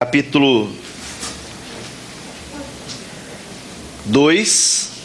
Capítulo 2.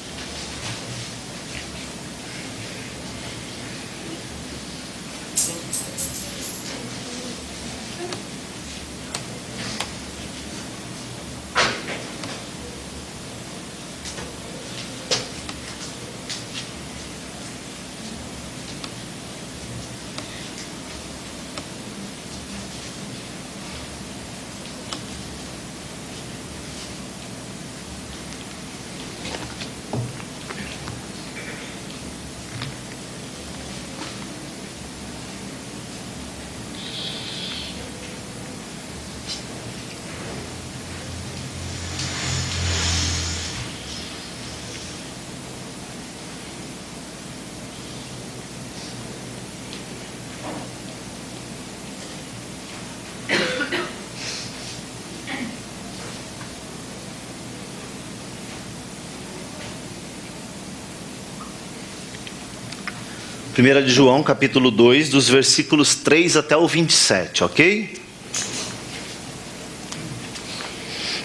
Primeira de João, capítulo 2, dos versículos 3 até o 27, ok?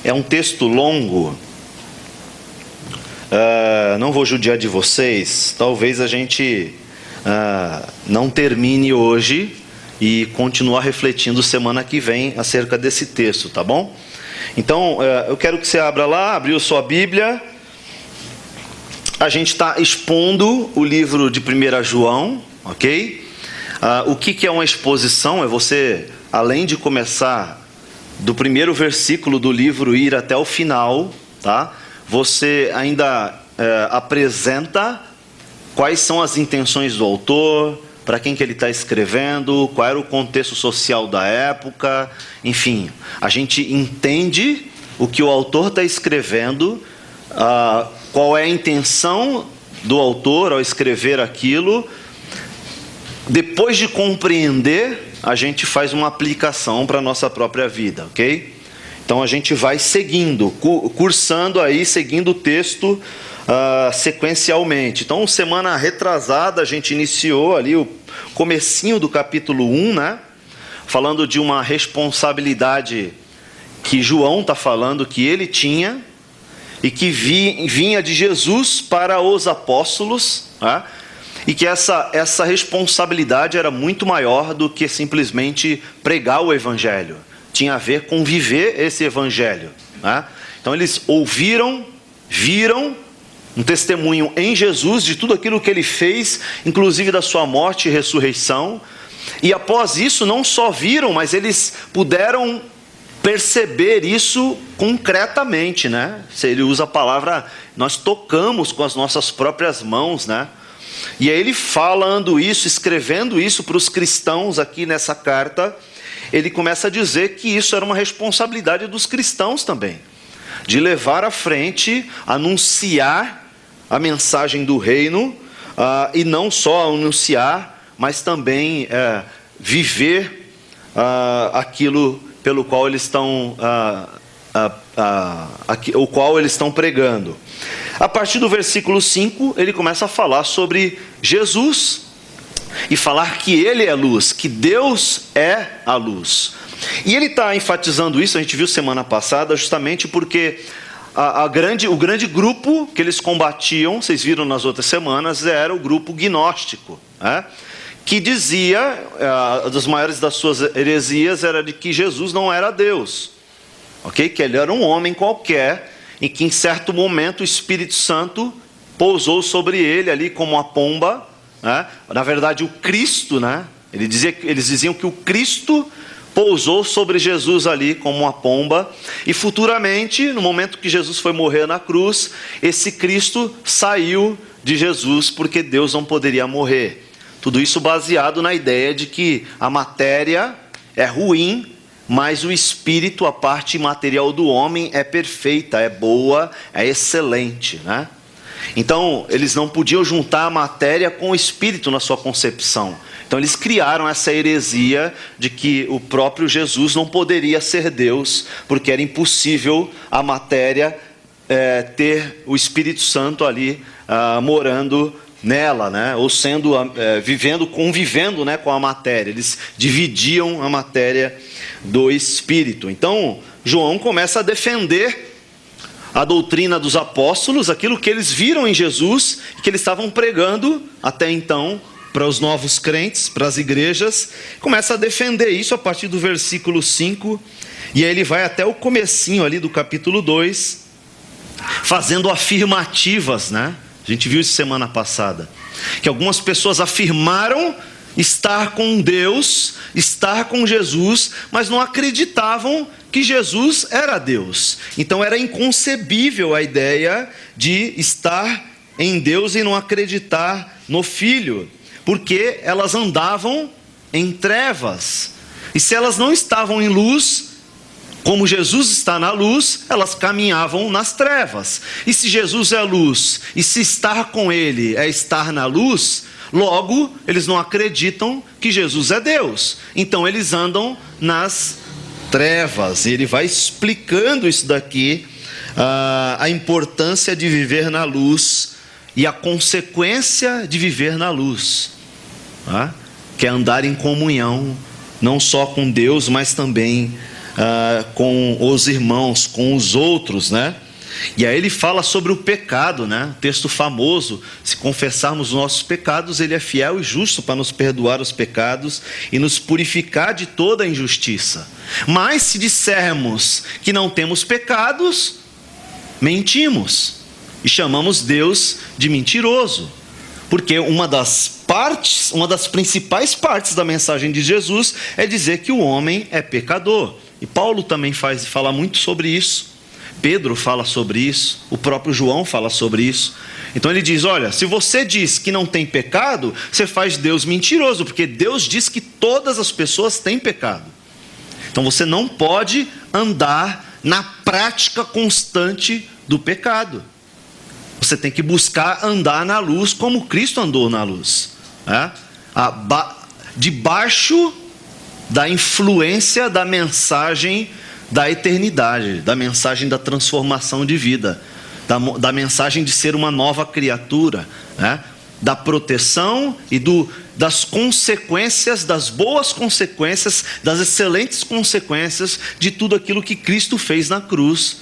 É um texto longo, não vou judiar de vocês, talvez a gente não termine hoje e continuar refletindo semana que vem acerca desse texto, tá bom? Então, eu quero que você abra lá, abriu sua Bíblia. A gente está expondo o livro de 1 João, ok? O que é uma exposição? É você, além de começar do primeiro versículo do livro, ir até o final, tá? Você ainda apresenta quais são as intenções do autor, para quem que ele está escrevendo, qual era o contexto social da época, enfim. A gente entende o que o autor está escrevendo, qual é a intenção do autor ao escrever aquilo. Depois de compreender, a gente faz uma aplicação para a nossa própria vida, ok? Então a gente vai seguindo, cursando aí, seguindo o texto sequencialmente. Então, semana retrasada, a gente iniciou ali o comecinho do capítulo 1, né? Falando de uma responsabilidade que João está falando que ele tinha, e que vinha de Jesus para os apóstolos, né? E que essa responsabilidade era muito maior do que simplesmente pregar o evangelho. Tinha a ver com viver esse evangelho, né? Então eles ouviram, viram um testemunho em Jesus de tudo aquilo que ele fez, inclusive da sua morte e ressurreição, e após isso não só viram, mas eles puderam perceber isso concretamente, né? Ele usa a palavra, nós tocamos com as nossas próprias mãos, né? E aí ele falando isso, escrevendo isso para os cristãos aqui nessa carta, ele começa a dizer que isso era uma responsabilidade dos cristãos também, de levar à frente, anunciar a mensagem do reino, e não só anunciar, mas também viver aquilo pelo qual eles estão, o qual eles estão pregando. A partir do versículo 5, ele começa a falar sobre Jesus, e falar que ele é a luz, que Deus é a luz. E ele está enfatizando isso, a gente viu semana passada, justamente porque o grande grupo que eles combatiam, vocês viram nas outras semanas, era o grupo gnóstico, né? Que dizia, das maiores das suas heresias, era de que Jesus não era Deus, ok? Que ele era um homem qualquer, e que em certo momento o Espírito Santo pousou sobre ele ali como uma pomba, né? Na verdade o Cristo, né? Eles diziam que o Cristo pousou sobre Jesus ali como uma pomba, e futuramente, no momento que Jesus foi morrer na cruz, esse Cristo saiu de Jesus, porque Deus não poderia morrer. Tudo isso baseado na ideia de que a matéria é ruim, mas o espírito, a parte material do homem, é perfeita, é boa, é excelente, né? Então, eles não podiam juntar a matéria com o espírito na sua concepção. Então, eles criaram essa heresia de que o próprio Jesus não poderia ser Deus, porque era impossível a matéria ter o Espírito Santo ali morando nela, né? Ou convivendo, né, com a matéria. Eles dividiam a matéria do Espírito. Então, João começa a defender a doutrina dos apóstolos, aquilo que eles viram em Jesus, que eles estavam pregando até então para os novos crentes, para as igrejas. Começa a defender isso a partir do versículo 5, e aí ele vai até o comecinho ali do capítulo 2, fazendo afirmativas, né? A gente viu isso semana passada, que algumas pessoas afirmaram estar com Deus, estar com Jesus, mas não acreditavam que Jesus era Deus. Então era inconcebível a ideia de estar em Deus e não acreditar no Filho, porque elas andavam em trevas. E se elas não estavam em luz, como Jesus está na luz, elas caminhavam nas trevas. E se Jesus é luz, e se estar com Ele é estar na luz, logo, eles não acreditam que Jesus é Deus. Então eles andam nas trevas. E ele vai explicando isso daqui, a importância de viver na luz e a consequência de viver na luz, tá? Que é andar em comunhão, não só com Deus, mas também com os irmãos, com os outros, né? E aí ele fala sobre o pecado, né? Texto famoso: se confessarmos os nossos pecados, Ele é fiel e justo para nos perdoar os pecados e nos purificar de toda a injustiça. Mas se dissermos que não temos pecados, mentimos e chamamos Deus de mentiroso. Porque uma das principais partes da mensagem de Jesus é dizer que o homem é pecador. E Paulo também fala muito sobre isso. Pedro fala sobre isso, o próprio João fala sobre isso. Então ele diz: olha, se você diz que não tem pecado, você faz Deus mentiroso, porque Deus diz que todas as pessoas têm pecado. Então você não pode andar na prática constante do pecado. Você tem que buscar andar na luz como Cristo andou na luz, né? Debaixo da influência da mensagem da eternidade, da mensagem da transformação de vida, da mensagem de ser uma nova criatura, né? Da proteção e das consequências, das boas consequências, das excelentes consequências de tudo aquilo que Cristo fez na cruz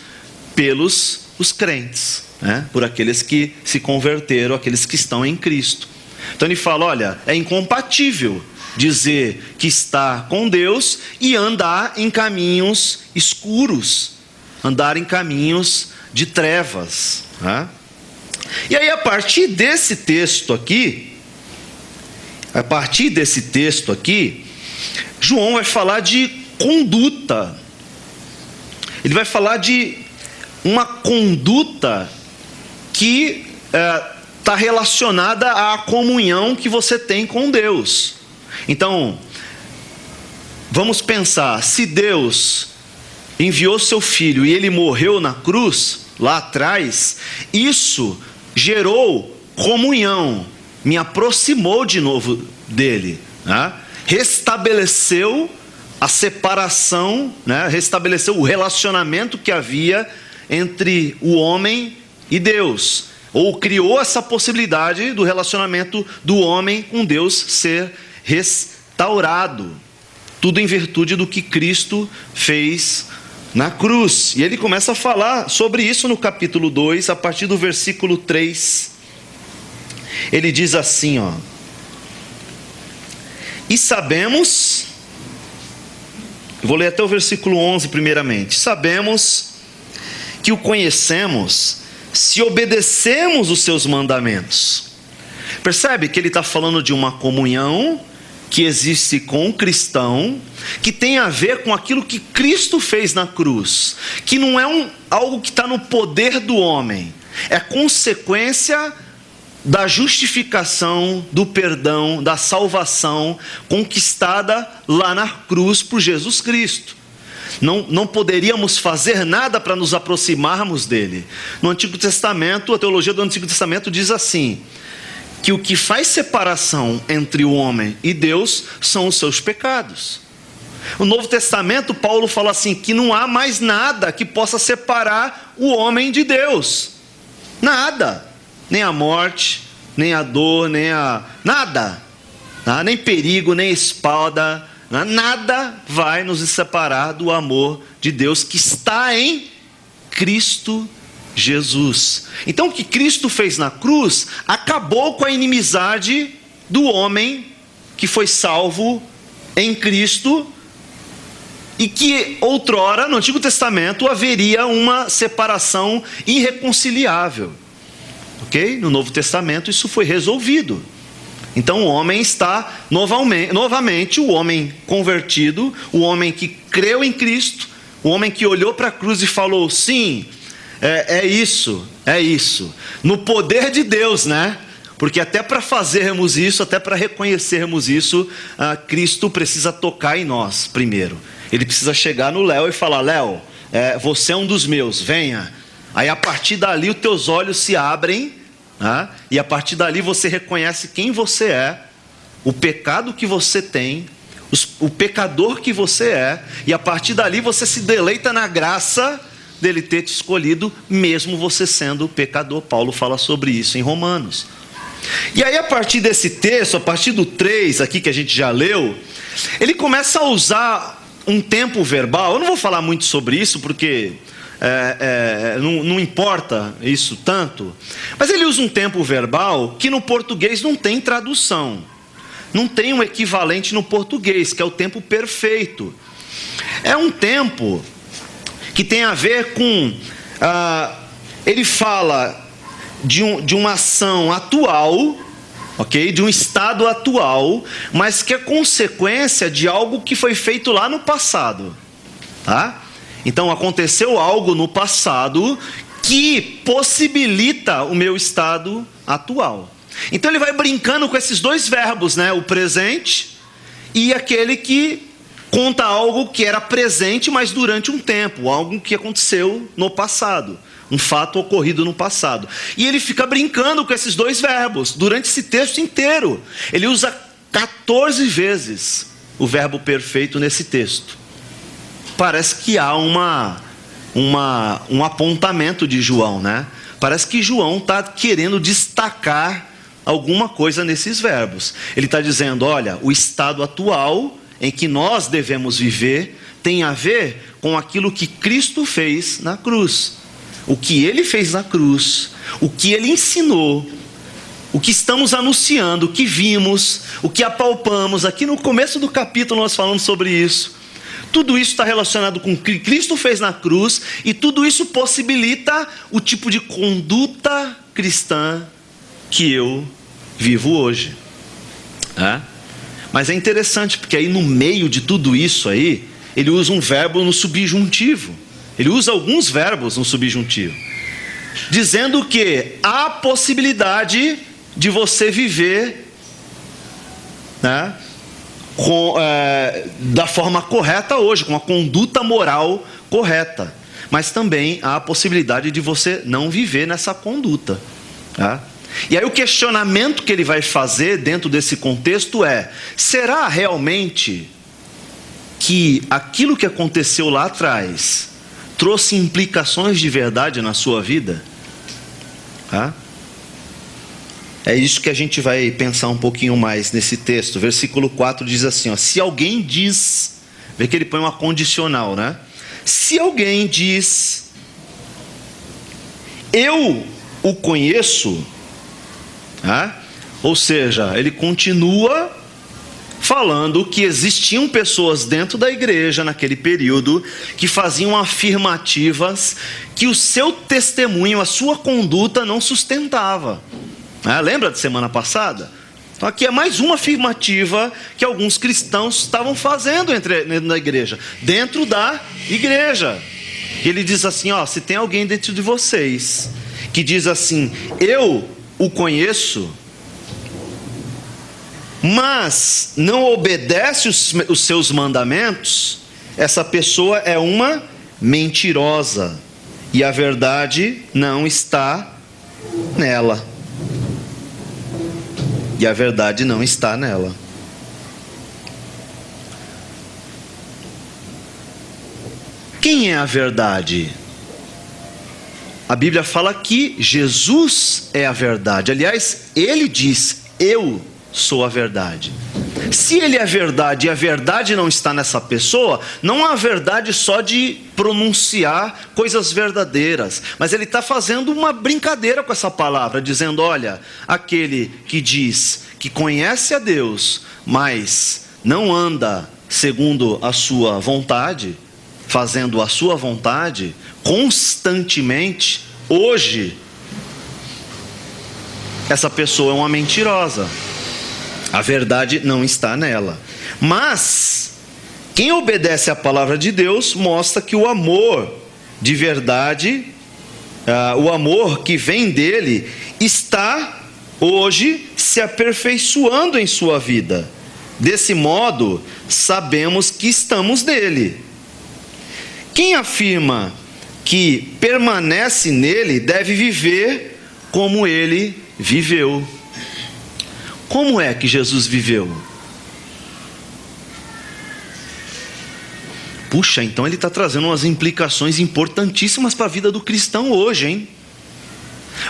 pelos os crentes, né? Por aqueles que se converteram, aqueles que estão em Cristo. Então ele fala: olha, é incompatível dizer que está com Deus e andar em caminhos escuros, andar em caminhos de trevas, né? E aí a partir desse texto aqui, João vai falar de conduta. Ele vai falar de uma conduta que está relacionada à comunhão que você tem com Deus. Então, vamos pensar: se Deus enviou seu Filho e Ele morreu na cruz, lá atrás, isso gerou comunhão, me aproximou de novo dEle, né? Restabeleceu a separação, né? Restabeleceu o relacionamento que havia entre o homem e Deus, ou criou essa possibilidade do relacionamento do homem com Deus ser restaurado, tudo em virtude do que Cristo fez na cruz. E ele começa a falar sobre isso no capítulo 2, a partir do versículo 3. Ele diz assim, ó: e sabemos, vou ler até o versículo 11 primeiramente: sabemos que o conhecemos se obedecemos os seus mandamentos. Percebe que ele está falando de uma comunhão que existe com o cristão, que tem a ver com aquilo que Cristo fez na cruz, que não é algo que está no poder do homem, é consequência da justificação, do perdão, da salvação conquistada lá na cruz por Jesus Cristo. Não poderíamos fazer nada para nos aproximarmos dele. No Antigo Testamento, a teologia do Antigo Testamento diz assim, que o que faz separação entre o homem e Deus são os seus pecados. No Novo Testamento, Paulo fala assim, que não há mais nada que possa separar o homem de Deus. Nada. Nem a morte, nem a dor, nem a nada, tá? Nem perigo, nem espada, nada vai nos separar do amor de Deus que está em Cristo Jesus. Então o que Cristo fez na cruz acabou com a inimizade do homem que foi salvo em Cristo, e que outrora no Antigo Testamento haveria uma separação irreconciliável, ok? No Novo Testamento isso foi resolvido. Então o homem está novamente o homem convertido, o homem que creu em Cristo, o homem que olhou para a cruz e falou: sim, é isso, no poder de Deus, né? Porque até para fazermos isso, até para reconhecermos isso, Cristo precisa tocar em nós primeiro. Ele precisa chegar no Léo e falar: Léo, você é um dos meus, venha. Aí a partir dali os teus olhos se abrem, e a partir dali você reconhece quem você é, o pecado que você tem, o pecador que você é, e a partir dali você se deleita na graça dele ter te escolhido, mesmo você sendo pecador. Paulo fala sobre isso em Romanos. E aí a partir desse texto, a partir do 3 aqui que a gente já leu, ele começa a usar um tempo verbal. Eu não vou falar muito sobre isso porque não importa isso tanto, mas ele usa um tempo verbal que no português não tem tradução, não tem um equivalente no português, que é o tempo perfeito. É um tempo que tem a ver com ele fala de uma ação atual, ok? De um estado atual, mas que é consequência de algo que foi feito lá no passado, tá? Então aconteceu algo no passado que possibilita o meu estado atual. Então ele vai brincando com esses dois verbos, né? O presente e aquele que conta algo que era presente, mas durante um tempo, algo que aconteceu no passado, um fato ocorrido no passado. E ele fica brincando com esses dois verbos durante esse texto inteiro. Ele usa 14 vezes o verbo perfeito nesse texto. Parece que há um apontamento de João, né? Parece que João está querendo destacar alguma coisa nesses verbos. Ele está dizendo: olha, o estado atual em que nós devemos viver tem a ver com aquilo que Cristo fez na cruz. O que ele fez na cruz, o que ele ensinou, o que estamos anunciando, o que vimos, o que apalpamos. Aqui no começo do capítulo nós falamos sobre isso. Tudo isso está relacionado com o que Cristo fez na cruz, e tudo isso possibilita o tipo de conduta cristã que eu vivo hoje. Mas é interessante, porque aí no meio de tudo isso aí, ele usa um verbo no subjuntivo. Ele usa alguns verbos no subjuntivo, dizendo que há possibilidade de você viver, né, da forma correta hoje, com a conduta moral correta. Mas também há a possibilidade de você não viver nessa conduta, tá? E aí o questionamento que ele vai fazer dentro desse contexto é: será realmente que aquilo que aconteceu lá atrás trouxe implicações de verdade na sua vida? É isso que a gente vai pensar um pouquinho mais nesse texto. Versículo 4 diz assim, ó: se alguém diz, vê que ele põe uma condicional, né? Se alguém diz, eu o conheço, ou seja, ele continua falando que existiam pessoas dentro da igreja naquele período que faziam afirmativas que o seu testemunho, a sua conduta não sustentava. Lembra de semana passada? Então aqui é mais uma afirmativa que alguns cristãos estavam fazendo na igreja, dentro da igreja. Ele diz assim, ó: se tem alguém dentro de vocês que diz assim, eu o conheço, mas não obedece os seus mandamentos, essa pessoa é uma mentirosa, e a verdade não está nela. E a verdade não está nela. Quem é a verdade? a Bíblia fala que Jesus é a verdade. Aliás, ele diz: eu sou a verdade. Se ele é verdade e a verdade não está nessa pessoa, não há verdade só de pronunciar coisas verdadeiras, mas ele está fazendo uma brincadeira com essa palavra, dizendo: olha, aquele que diz que conhece a Deus, mas não anda segundo a sua vontade, fazendo a sua vontade constantemente, hoje, essa pessoa é uma mentirosa. A verdade não está nela. Mas quem obedece à palavra de Deus mostra que o amor de verdade, o amor que vem dele, está hoje se aperfeiçoando em sua vida. Desse modo, sabemos que estamos nele. Quem afirma que permanece nele deve viver como ele viveu. Como é que Jesus viveu? Puxa, então ele está trazendo umas implicações importantíssimas para a vida do cristão hoje, hein?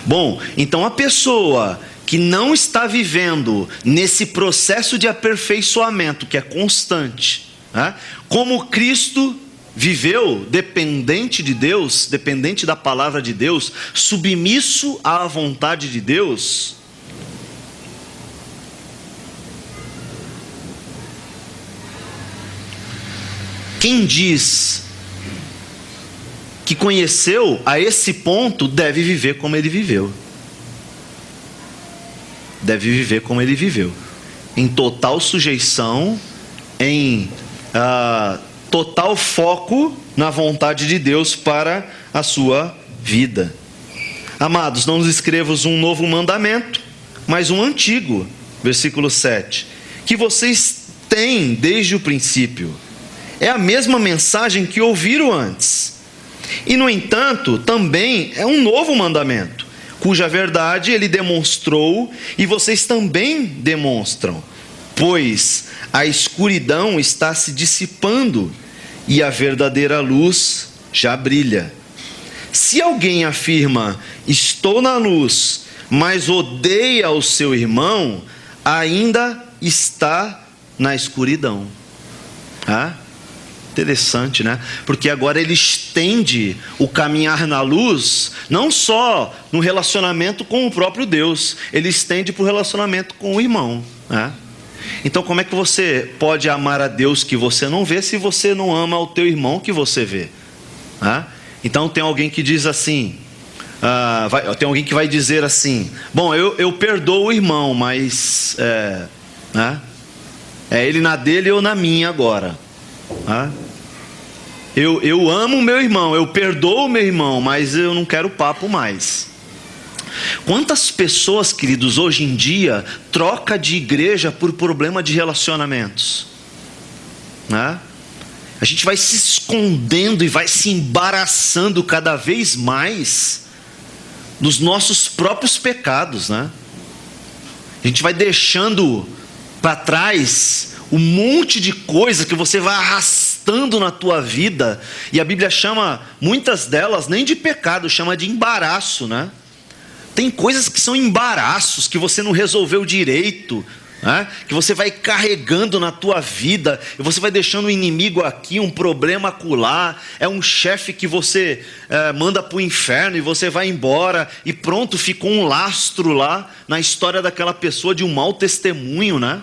Bom, então a pessoa que não está vivendo nesse processo de aperfeiçoamento, que é constante, né? Como Cristo viveu, dependente de Deus, dependente da palavra de Deus, submisso à vontade de Deus, quem diz que conheceu a esse ponto deve viver como ele viveu. Deve viver como ele viveu, em total sujeição, em total foco na vontade de Deus para a sua vida. Amados, não nos escrevos um novo mandamento, mas um antigo, versículo 7, que vocês têm desde o princípio. É a mesma mensagem que ouviram antes. E, no entanto, também é um novo mandamento, cuja verdade ele demonstrou e vocês também demonstram, pois a escuridão está se dissipando e a verdadeira luz já brilha. Se alguém afirma: estou na luz, mas odeia o seu irmão, ainda está na escuridão. Interessante, né? Porque agora ele estende o caminhar na luz, não só no relacionamento com o próprio Deus, ele estende para o relacionamento com o irmão, né? Então, como é que você pode amar a Deus que você não vê, se você não ama o teu irmão que você vê? Então tem alguém que diz assim, tem alguém que vai dizer assim: bom, eu perdoo o irmão, mas é ele na dele, eu na minha agora. Eu amo o meu irmão, eu perdoo o meu irmão, mas eu não quero papo mais. Quantas pessoas, queridos, hoje em dia troca de igreja por problema de relacionamentos? A gente vai se escondendo e vai se embaraçando cada vez mais dos nossos próprios pecados, né? A gente vai deixando para trás um monte de coisa que você vai arrastando na tua vida, e a Bíblia chama muitas delas nem de pecado, chama de embaraço, né? Tem coisas que são embaraços, que você não resolveu direito, né? Que você vai carregando na tua vida, e você vai deixando um inimigo aqui, um problema acolá, é um chefe que você manda para o inferno, e você vai embora, e pronto, ficou um lastro lá na história daquela pessoa de um mau testemunho, né?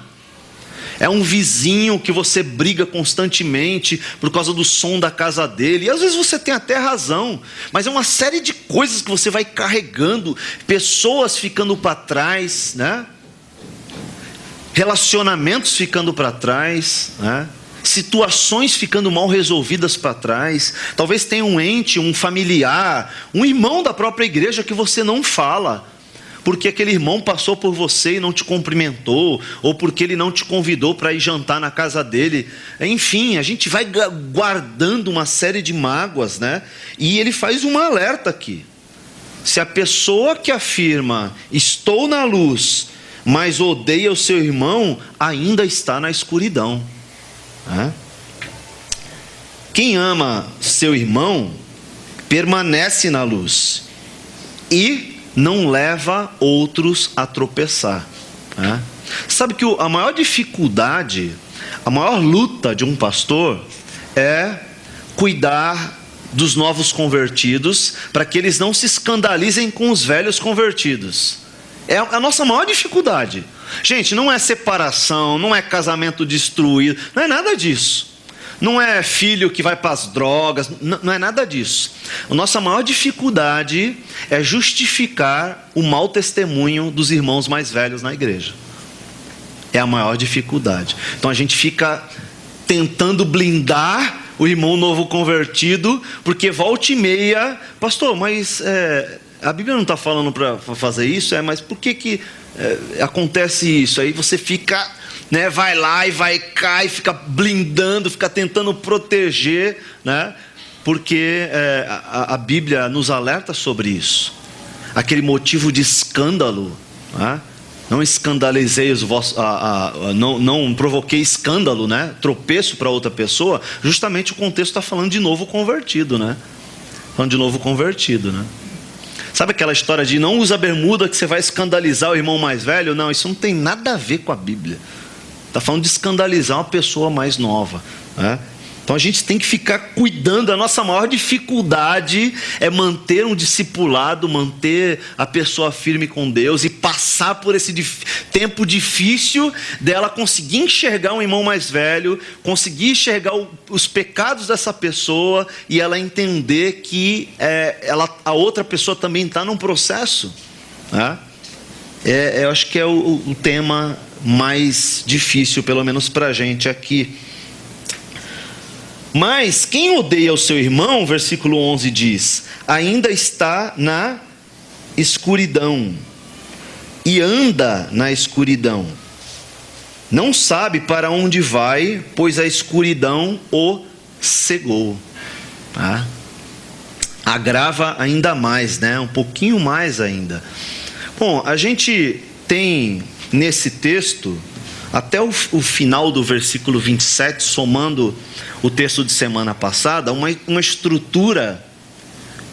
É um vizinho que você briga constantemente por causa do som da casa dele. E às vezes você tem até razão, mas é uma série de coisas que você vai carregando. Pessoas ficando para trás, né? Relacionamentos ficando para trás, né? Situações ficando mal resolvidas para trás. Talvez tenha um ente, um familiar, um irmão da própria igreja que você não fala, porque aquele irmão passou por você e não te cumprimentou, ou porque ele não te convidou para ir jantar na casa dele. Enfim, a gente vai guardando uma série de mágoas, né? E ele faz um alerta aqui: se a pessoa que afirma estou na luz, mas odeia o seu irmão, ainda está na escuridão. Quem ama seu irmão permanece na luz, e não leva outros a tropeçar. Sabe que a maior dificuldade, a maior luta de um pastor é cuidar dos novos convertidos, para que eles não se escandalizem com os velhos convertidos. É a nossa maior dificuldade. Gente, não é separação, não é casamento destruído, não é nada disso. Não é filho que vai para as drogas, não é nada disso. A nossa maior dificuldade é justificar o mau testemunho dos irmãos mais velhos na igreja. É a maior dificuldade. Então a gente fica tentando blindar o irmão novo convertido, porque volta e meia, pastor, mas a Bíblia não está falando para fazer isso, mas por que acontece isso? Aí você fica, vai lá e cai, fica blindando, fica tentando proteger, porque a Bíblia nos alerta sobre isso. Aquele motivo de escândalo, não escandalizei os vossos, não provoquei escândalo, tropeço para outra pessoa. Justamente o contexto está falando de novo convertido, falando de novo convertido, Sabe aquela história de não usa bermuda que você vai escandalizar o irmão mais velho? Não, isso não tem nada a ver com a Bíblia. Está falando de escandalizar uma pessoa mais nova, Então a gente tem que ficar cuidando. A nossa maior dificuldade é manter um discipulado, manter a pessoa firme com Deus e passar por esse tempo difícil dela conseguir enxergar um irmão mais velho, conseguir enxergar os pecados dessa pessoa e ela entender que a outra pessoa também está num processo. Eu acho que é o tema mais difícil, pelo menos para a gente aqui. Mas quem odeia o seu irmão, versículo 11 diz, ainda está na escuridão e anda na escuridão. Não sabe para onde vai, pois a escuridão o cegou. Agrava ainda mais, um pouquinho mais ainda. Bom, a gente tem nesse texto, até o final do versículo 27, somando o texto de semana passada, uma estrutura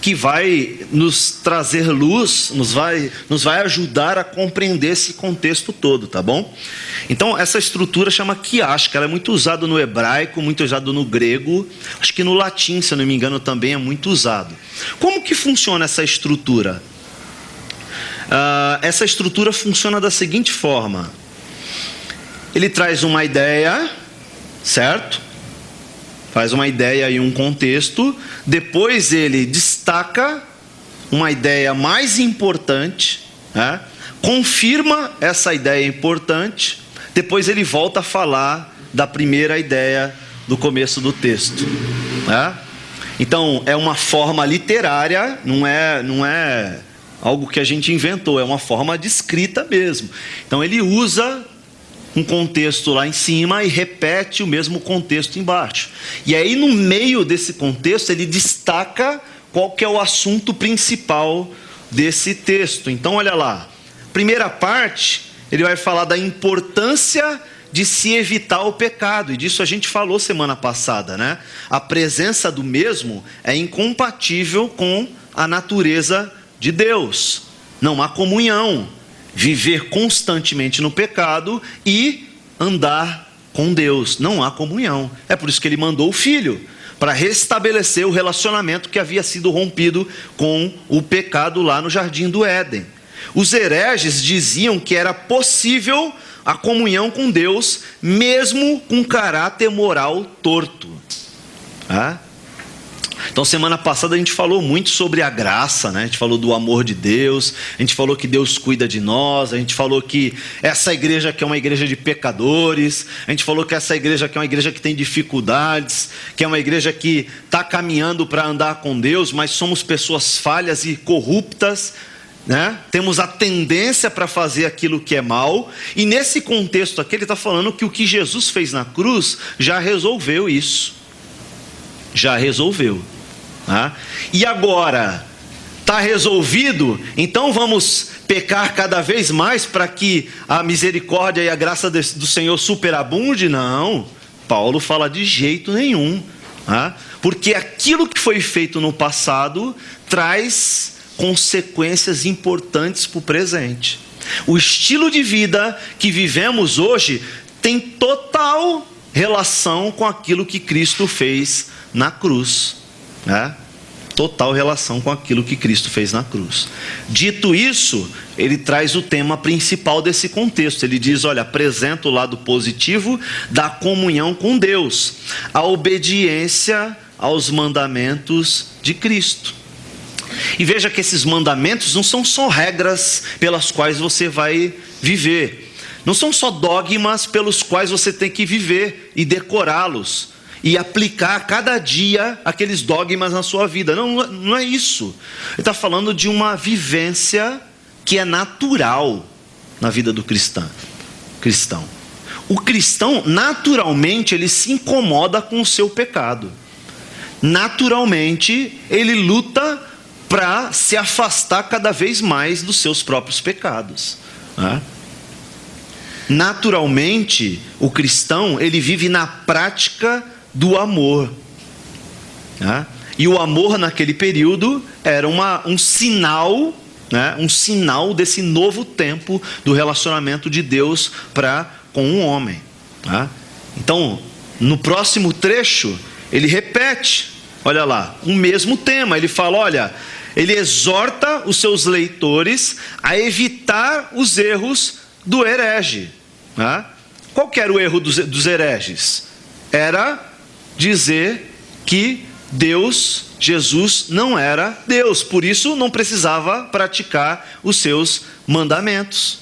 que vai nos trazer luz, nos vai ajudar a compreender esse contexto todo, tá bom? Então essa estrutura chama quiasca, ela é muito usada no hebraico, muito usada no grego, acho que no latim, se eu não me engano, também é muito usado. Como que funciona essa estrutura? Essa estrutura funciona da seguinte forma: ele traz uma ideia, certo? Faz uma ideia e um contexto, depois ele destaca uma ideia mais importante, confirma essa ideia importante, depois ele volta a falar da primeira ideia do começo do texto. Então é uma forma literária, não é algo que a gente inventou, é uma forma de escrita mesmo. Então ele usa um contexto lá em cima e repete o mesmo contexto embaixo. E aí no meio desse contexto ele destaca qual que é o assunto principal desse texto. Então olha lá, primeira parte ele vai falar da importância de se evitar o pecado, e disso a gente falou semana passada, A presença do mesmo é incompatível com a natureza de Deus, não há comunhão. Viver constantemente no pecado e andar com Deus, não há comunhão. É por isso que ele mandou o Filho, para restabelecer o relacionamento que havia sido rompido com o pecado lá no Jardim do Éden. Os hereges diziam que era possível a comunhão com Deus, mesmo com caráter moral torto. Então semana passada a gente falou muito sobre a graça, A gente falou do amor de Deus, a gente falou que Deus cuida de nós, a gente falou que essa igreja aqui é uma igreja de pecadores, a gente falou que essa igreja aqui é uma igreja que tem dificuldades, que é uma igreja que está caminhando para andar com Deus, mas somos pessoas falhas e corruptas, Temos a tendência para fazer aquilo que é mal, e nesse contexto aqui ele está falando que o que Jesus fez na cruz já resolveu isso. Já resolveu. E agora está resolvido, então vamos pecar cada vez mais para que a misericórdia e a graça do Senhor superabunde? Não, Paulo fala de jeito nenhum, porque aquilo que foi feito no passado traz consequências importantes para o presente. O estilo de vida que vivemos hoje tem total relação com aquilo que Cristo fez na cruz, né? Total relação com aquilo que Cristo fez na cruz. Dito isso, ele traz o tema principal desse contexto. Ele diz, olha, apresenta o lado positivo da comunhão com Deus, a obediência aos mandamentos de Cristo. E veja que esses mandamentos não são só regras pelas quais você vai viver, não são só dogmas pelos quais você tem que viver e decorá-los e aplicar cada dia aqueles dogmas na sua vida. Não é isso. Ele está falando de uma vivência que é natural na vida do cristão. O cristão, naturalmente, ele se incomoda com o seu pecado. Naturalmente, ele luta para se afastar cada vez mais dos seus próprios pecados, né? Naturalmente, o cristão, ele vive na prática do amor, né? E o amor naquele período era um sinal, né? Um sinal desse novo tempo do relacionamento de Deus com o homem, né? Então, no próximo trecho, ele repete, olha lá, o mesmo tema. Ele fala, olha, ele exorta os seus leitores a evitar os erros do herege, né? Qual que era o erro dos hereges? Era dizer que Jesus não era Deus, por isso não precisava praticar os seus mandamentos,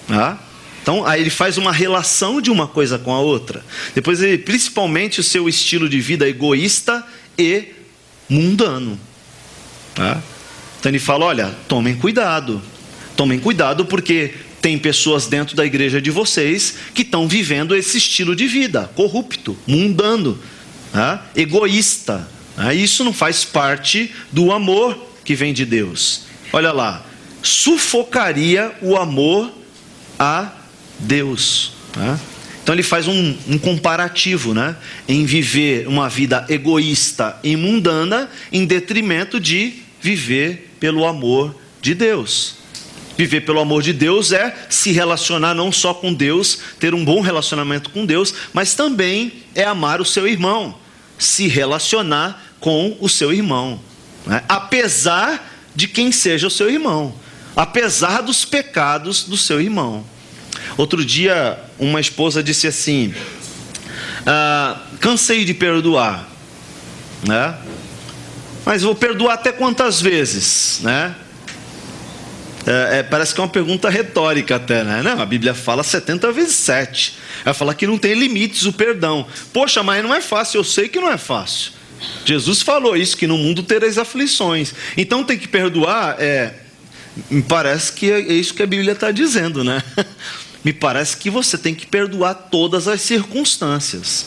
né? Então, aí ele faz uma relação de uma coisa com a outra. Depois, principalmente o seu estilo de vida egoísta e mundano, tá? Então ele fala, olha, tomem cuidado porque tem pessoas dentro da igreja de vocês que estão vivendo esse estilo de vida corrupto, mundano, tá? Egoísta, tá? Isso não faz parte do amor que vem de Deus. Olha lá, sufocaria o amor a Deus, tá? Então ele faz um comparativo, né? Em viver uma vida egoísta e mundana em detrimento de viver pelo amor de Deus. Viver pelo amor de Deus é se relacionar não só com Deus, ter um bom relacionamento com Deus, mas também é amar o seu irmão, se relacionar com o seu irmão, né? Apesar de quem seja o seu irmão, apesar dos pecados do seu irmão. Outro dia, uma esposa disse assim, cansei de perdoar, né? Mas vou perdoar até quantas vezes, né? Parece que é uma pergunta retórica até, né? Não, a Bíblia fala 70 vezes 7. Ela fala que não tem limites o perdão. Poxa, mas não é fácil, eu sei que não é fácil. Jesus falou isso, que no mundo tereis aflições. Então tem que perdoar, me parece que é isso que a Bíblia está dizendo, né? Me parece que você tem que perdoar todas as circunstâncias,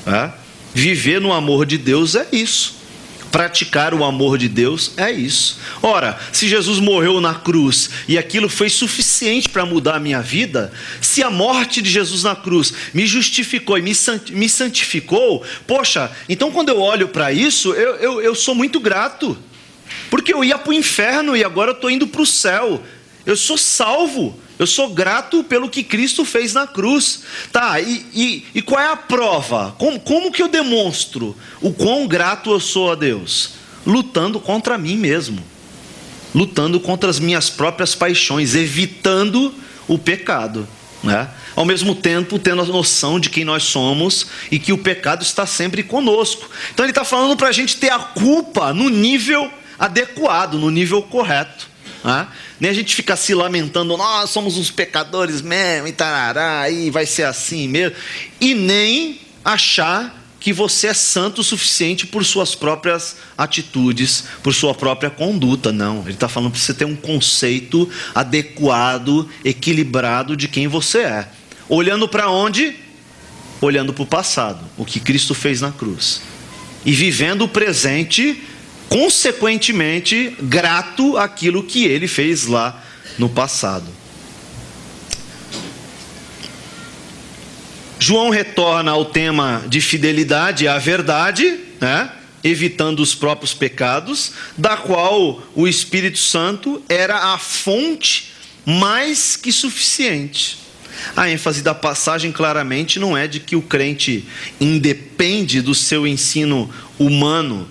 né? Viver no amor de Deus é isso. Praticar o amor de Deus é isso. Ora, se Jesus morreu na cruz e aquilo foi suficiente para mudar a minha vida, se a morte de Jesus na cruz me justificou e me santificou, poxa, então quando eu olho para isso, eu sou muito grato, porque eu ia para o inferno e agora eu estou indo para o céu. Eu sou salvo, eu sou grato pelo que Cristo fez na cruz. Tá, e qual é a prova? Como que eu demonstro o quão grato eu sou a Deus? Lutando contra mim mesmo, lutando contra as minhas próprias paixões, evitando o pecado, né? Ao mesmo tempo tendo a noção de quem nós somos e que o pecado está sempre conosco. Então ele está falando para a gente ter a culpa no nível adequado, no nível correto, né? Nem a gente ficar se lamentando, nós somos uns pecadores mesmo, e tarará, e vai ser assim mesmo. E nem achar que você é santo o suficiente por suas próprias atitudes, por sua própria conduta. Não, ele está falando para você ter um conceito adequado, equilibrado de quem você é. Olhando para onde? Olhando para o passado, o que Cristo fez na cruz. E vivendo o presente, consequentemente, grato àquilo que ele fez lá no passado. João retorna ao tema de fidelidade à verdade, né? evitando os próprios pecados, da qual o Espírito Santo era a fonte mais que suficiente. A ênfase da passagem claramente não é de que o crente independe do seu ensino humano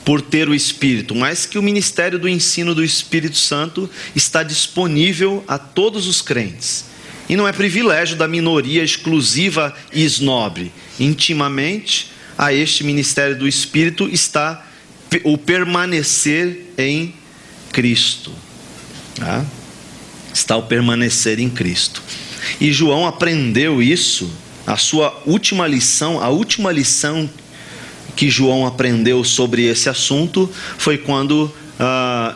por ter o Espírito, mas que o ministério do ensino do Espírito Santo está disponível a todos os crentes. E não é privilégio da minoria exclusiva e esnobre. Intimamente, a este ministério do Espírito está o permanecer em Cristo. Tá? Está o permanecer em Cristo. E João aprendeu isso, a sua última lição, a última lição que João aprendeu sobre esse assunto foi quando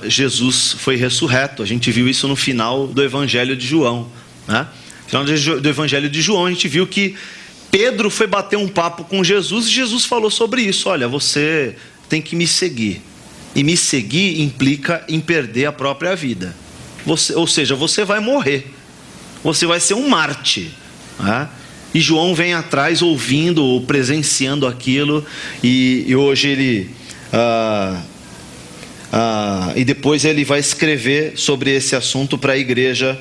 Jesus foi ressurreto. A gente viu isso no final do Evangelho de João, né? No final do Evangelho de João, a gente viu que Pedro foi bater um papo com Jesus e Jesus falou sobre isso. Olha, você tem que me seguir. E me seguir implica em perder a própria vida. Ou seja, você vai morrer. Você vai ser um mártir, né? E João vem atrás ouvindo ou presenciando aquilo, e hoje ele e depois ele vai escrever sobre esse assunto para a igreja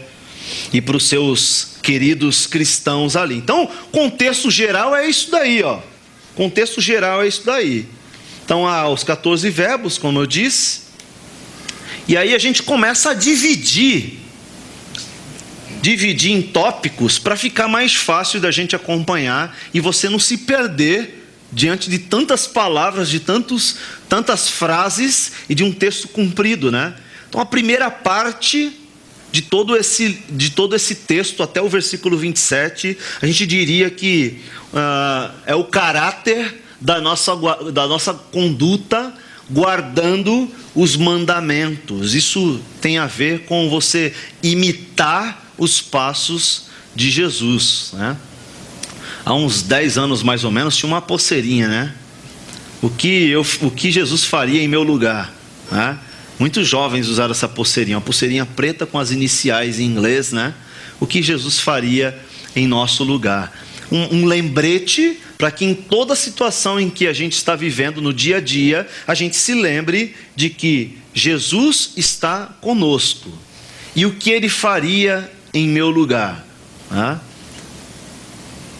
e para os seus queridos cristãos ali. Então, contexto geral é isso daí, ó. Contexto geral é isso daí. Então, há os 14 verbos, como eu disse, e aí a gente começa a dividir em tópicos para ficar mais fácil da gente acompanhar e você não se perder diante de tantas palavras, de tantas frases e de um texto comprido, né? Então a primeira parte de todo esse texto até o versículo 27, a gente diria que é o caráter da nossa conduta guardando os mandamentos. Isso tem a ver com você imitar os passos de Jesus, né? Há uns 10 anos mais ou menos tinha uma pulseirinha, né? O que Jesus faria em meu lugar, né? Muitos jovens usaram essa pulseirinha, uma pulseirinha preta com as iniciais em inglês, né? O que Jesus faria em nosso lugar. Um lembrete para que em toda situação em que a gente está vivendo no dia a dia, a gente se lembre de que Jesus está conosco. E o que Ele faria em meu lugar?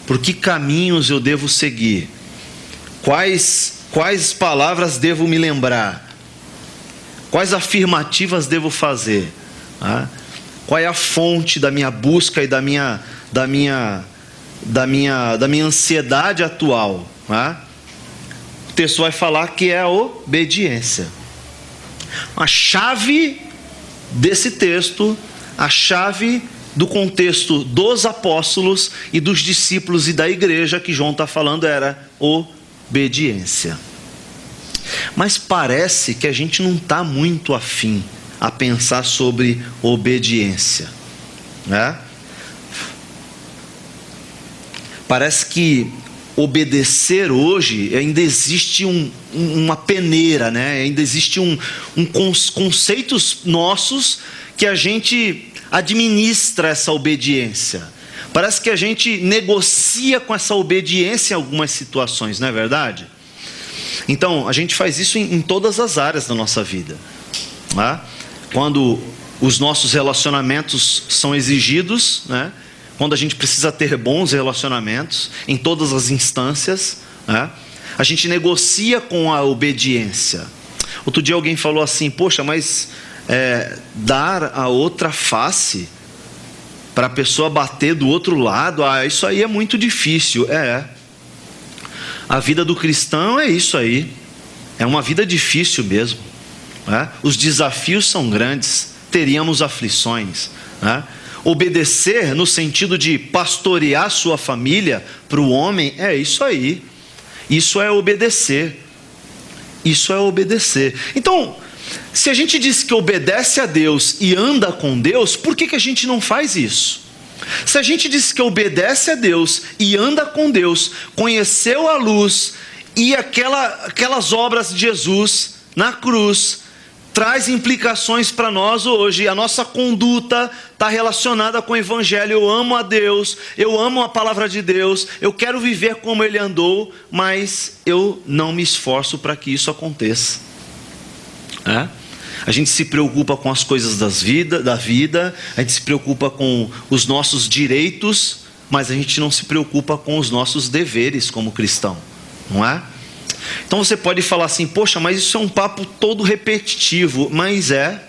Por que caminhos eu devo seguir? Quais palavras devo me lembrar? Quais afirmativas devo fazer? Qual é a fonte da minha busca e da minha ansiedade atual? O texto vai falar que é a obediência. A chave desse texto, a chave do contexto dos apóstolos e dos discípulos e da igreja que João está falando era obediência. Mas parece que a gente não está muito afim a pensar sobre obediência, né? Parece que obedecer hoje ainda existe uma peneira, né? Ainda existe conceitos nossos que a gente administra essa obediência. Parece que a gente negocia com essa obediência em algumas situações, não é verdade? Então, a gente faz isso em todas as áreas da nossa vida, né? Quando os nossos relacionamentos são exigidos, né? Quando a gente precisa ter bons relacionamentos em todas as instâncias, né? A gente negocia com a obediência. Outro dia alguém falou assim: poxa, mas dar a outra face para a pessoa bater do outro lado, isso aí é muito difícil. A vida do cristão é isso aí, é uma vida difícil mesmo, né? Os desafios são grandes, teríamos aflições, né? Obedecer no sentido de pastorear sua família para o homem, é isso aí. Isso é obedecer. Isso é obedecer. Então, se a gente diz que obedece a Deus e anda com Deus, por que a gente não faz isso? Se a gente diz que obedece a Deus e anda com Deus, conheceu a luz e aquelas obras de Jesus na cruz, traz implicações para nós hoje. A nossa conduta está relacionada com o Evangelho. Eu amo a Deus, eu amo a palavra de Deus, eu quero viver como Ele andou, mas eu não me esforço para que isso aconteça. A gente se preocupa com as coisas da vida, a gente se preocupa com os nossos direitos, mas a gente não se preocupa com os nossos deveres como cristão, não é? Então você pode falar assim, poxa, mas isso é um papo todo repetitivo. Mas é.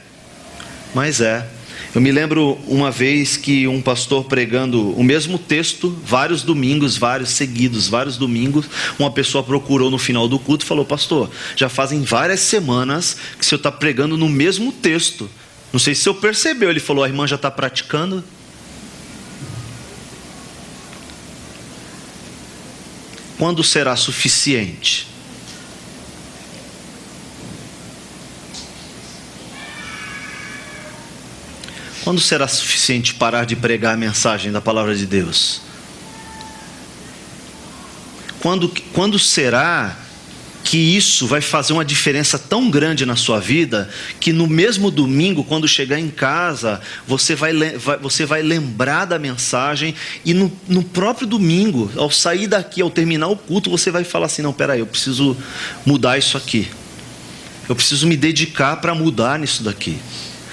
Eu me lembro uma vez que um pastor pregando o mesmo texto, vários domingos, vários domingos, uma pessoa procurou no final do culto e falou, pastor, já fazem várias semanas que o senhor está pregando no mesmo texto. Não sei se o senhor percebeu. Ele falou, a irmã já está praticando. Quando será suficiente? Quando será suficiente parar de pregar a mensagem da palavra de Deus? Quando será que isso vai fazer uma diferença tão grande na sua vida, que no mesmo domingo, quando chegar em casa, você vai lembrar da mensagem, e no próprio domingo, ao sair daqui, ao terminar o culto, você vai falar assim, não, peraí, eu preciso mudar isso aqui. Eu preciso me dedicar para mudar nisso daqui.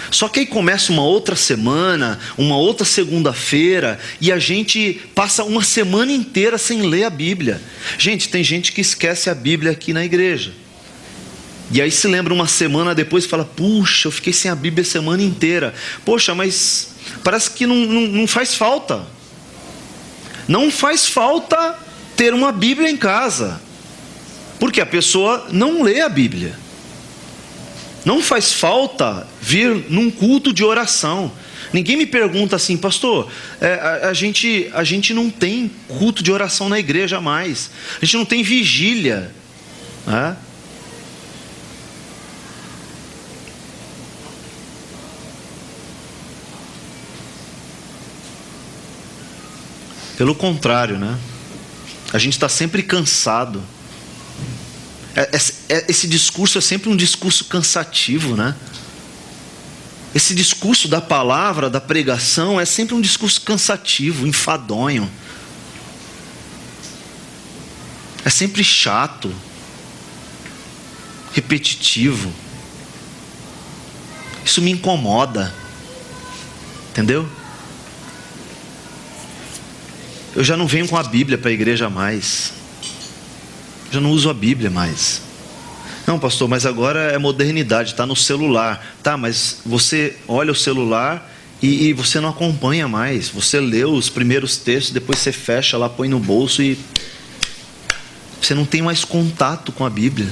Só que aí começa uma outra semana, uma outra segunda-feira, e a gente passa uma semana inteira sem ler a Bíblia. Gente, tem gente que esquece a Bíblia aqui na igreja. E aí se lembra uma semana depois e fala, puxa, eu fiquei sem a Bíblia a semana inteira. Poxa, mas parece que não faz falta. Não faz falta ter uma Bíblia em casa, porque a pessoa não lê a Bíblia. Não faz falta vir num culto de oração. Ninguém me pergunta assim, pastor, a gente não tem culto de oração na igreja mais. A gente não tem vigília. Pelo contrário, né? A gente está sempre cansado. Esse discurso é sempre um discurso cansativo, né? Esse discurso da palavra, da pregação, é sempre um discurso cansativo, enfadonho. É sempre chato, repetitivo. Isso me incomoda, entendeu? Eu já não venho com a Bíblia para a igreja mais. Já não uso a Bíblia mais. Não, pastor, mas agora é modernidade, está no celular. Tá, mas você olha o celular e você não acompanha mais. Você lê os primeiros textos, depois você fecha lá, põe no bolso e você não tem mais contato com a Bíblia.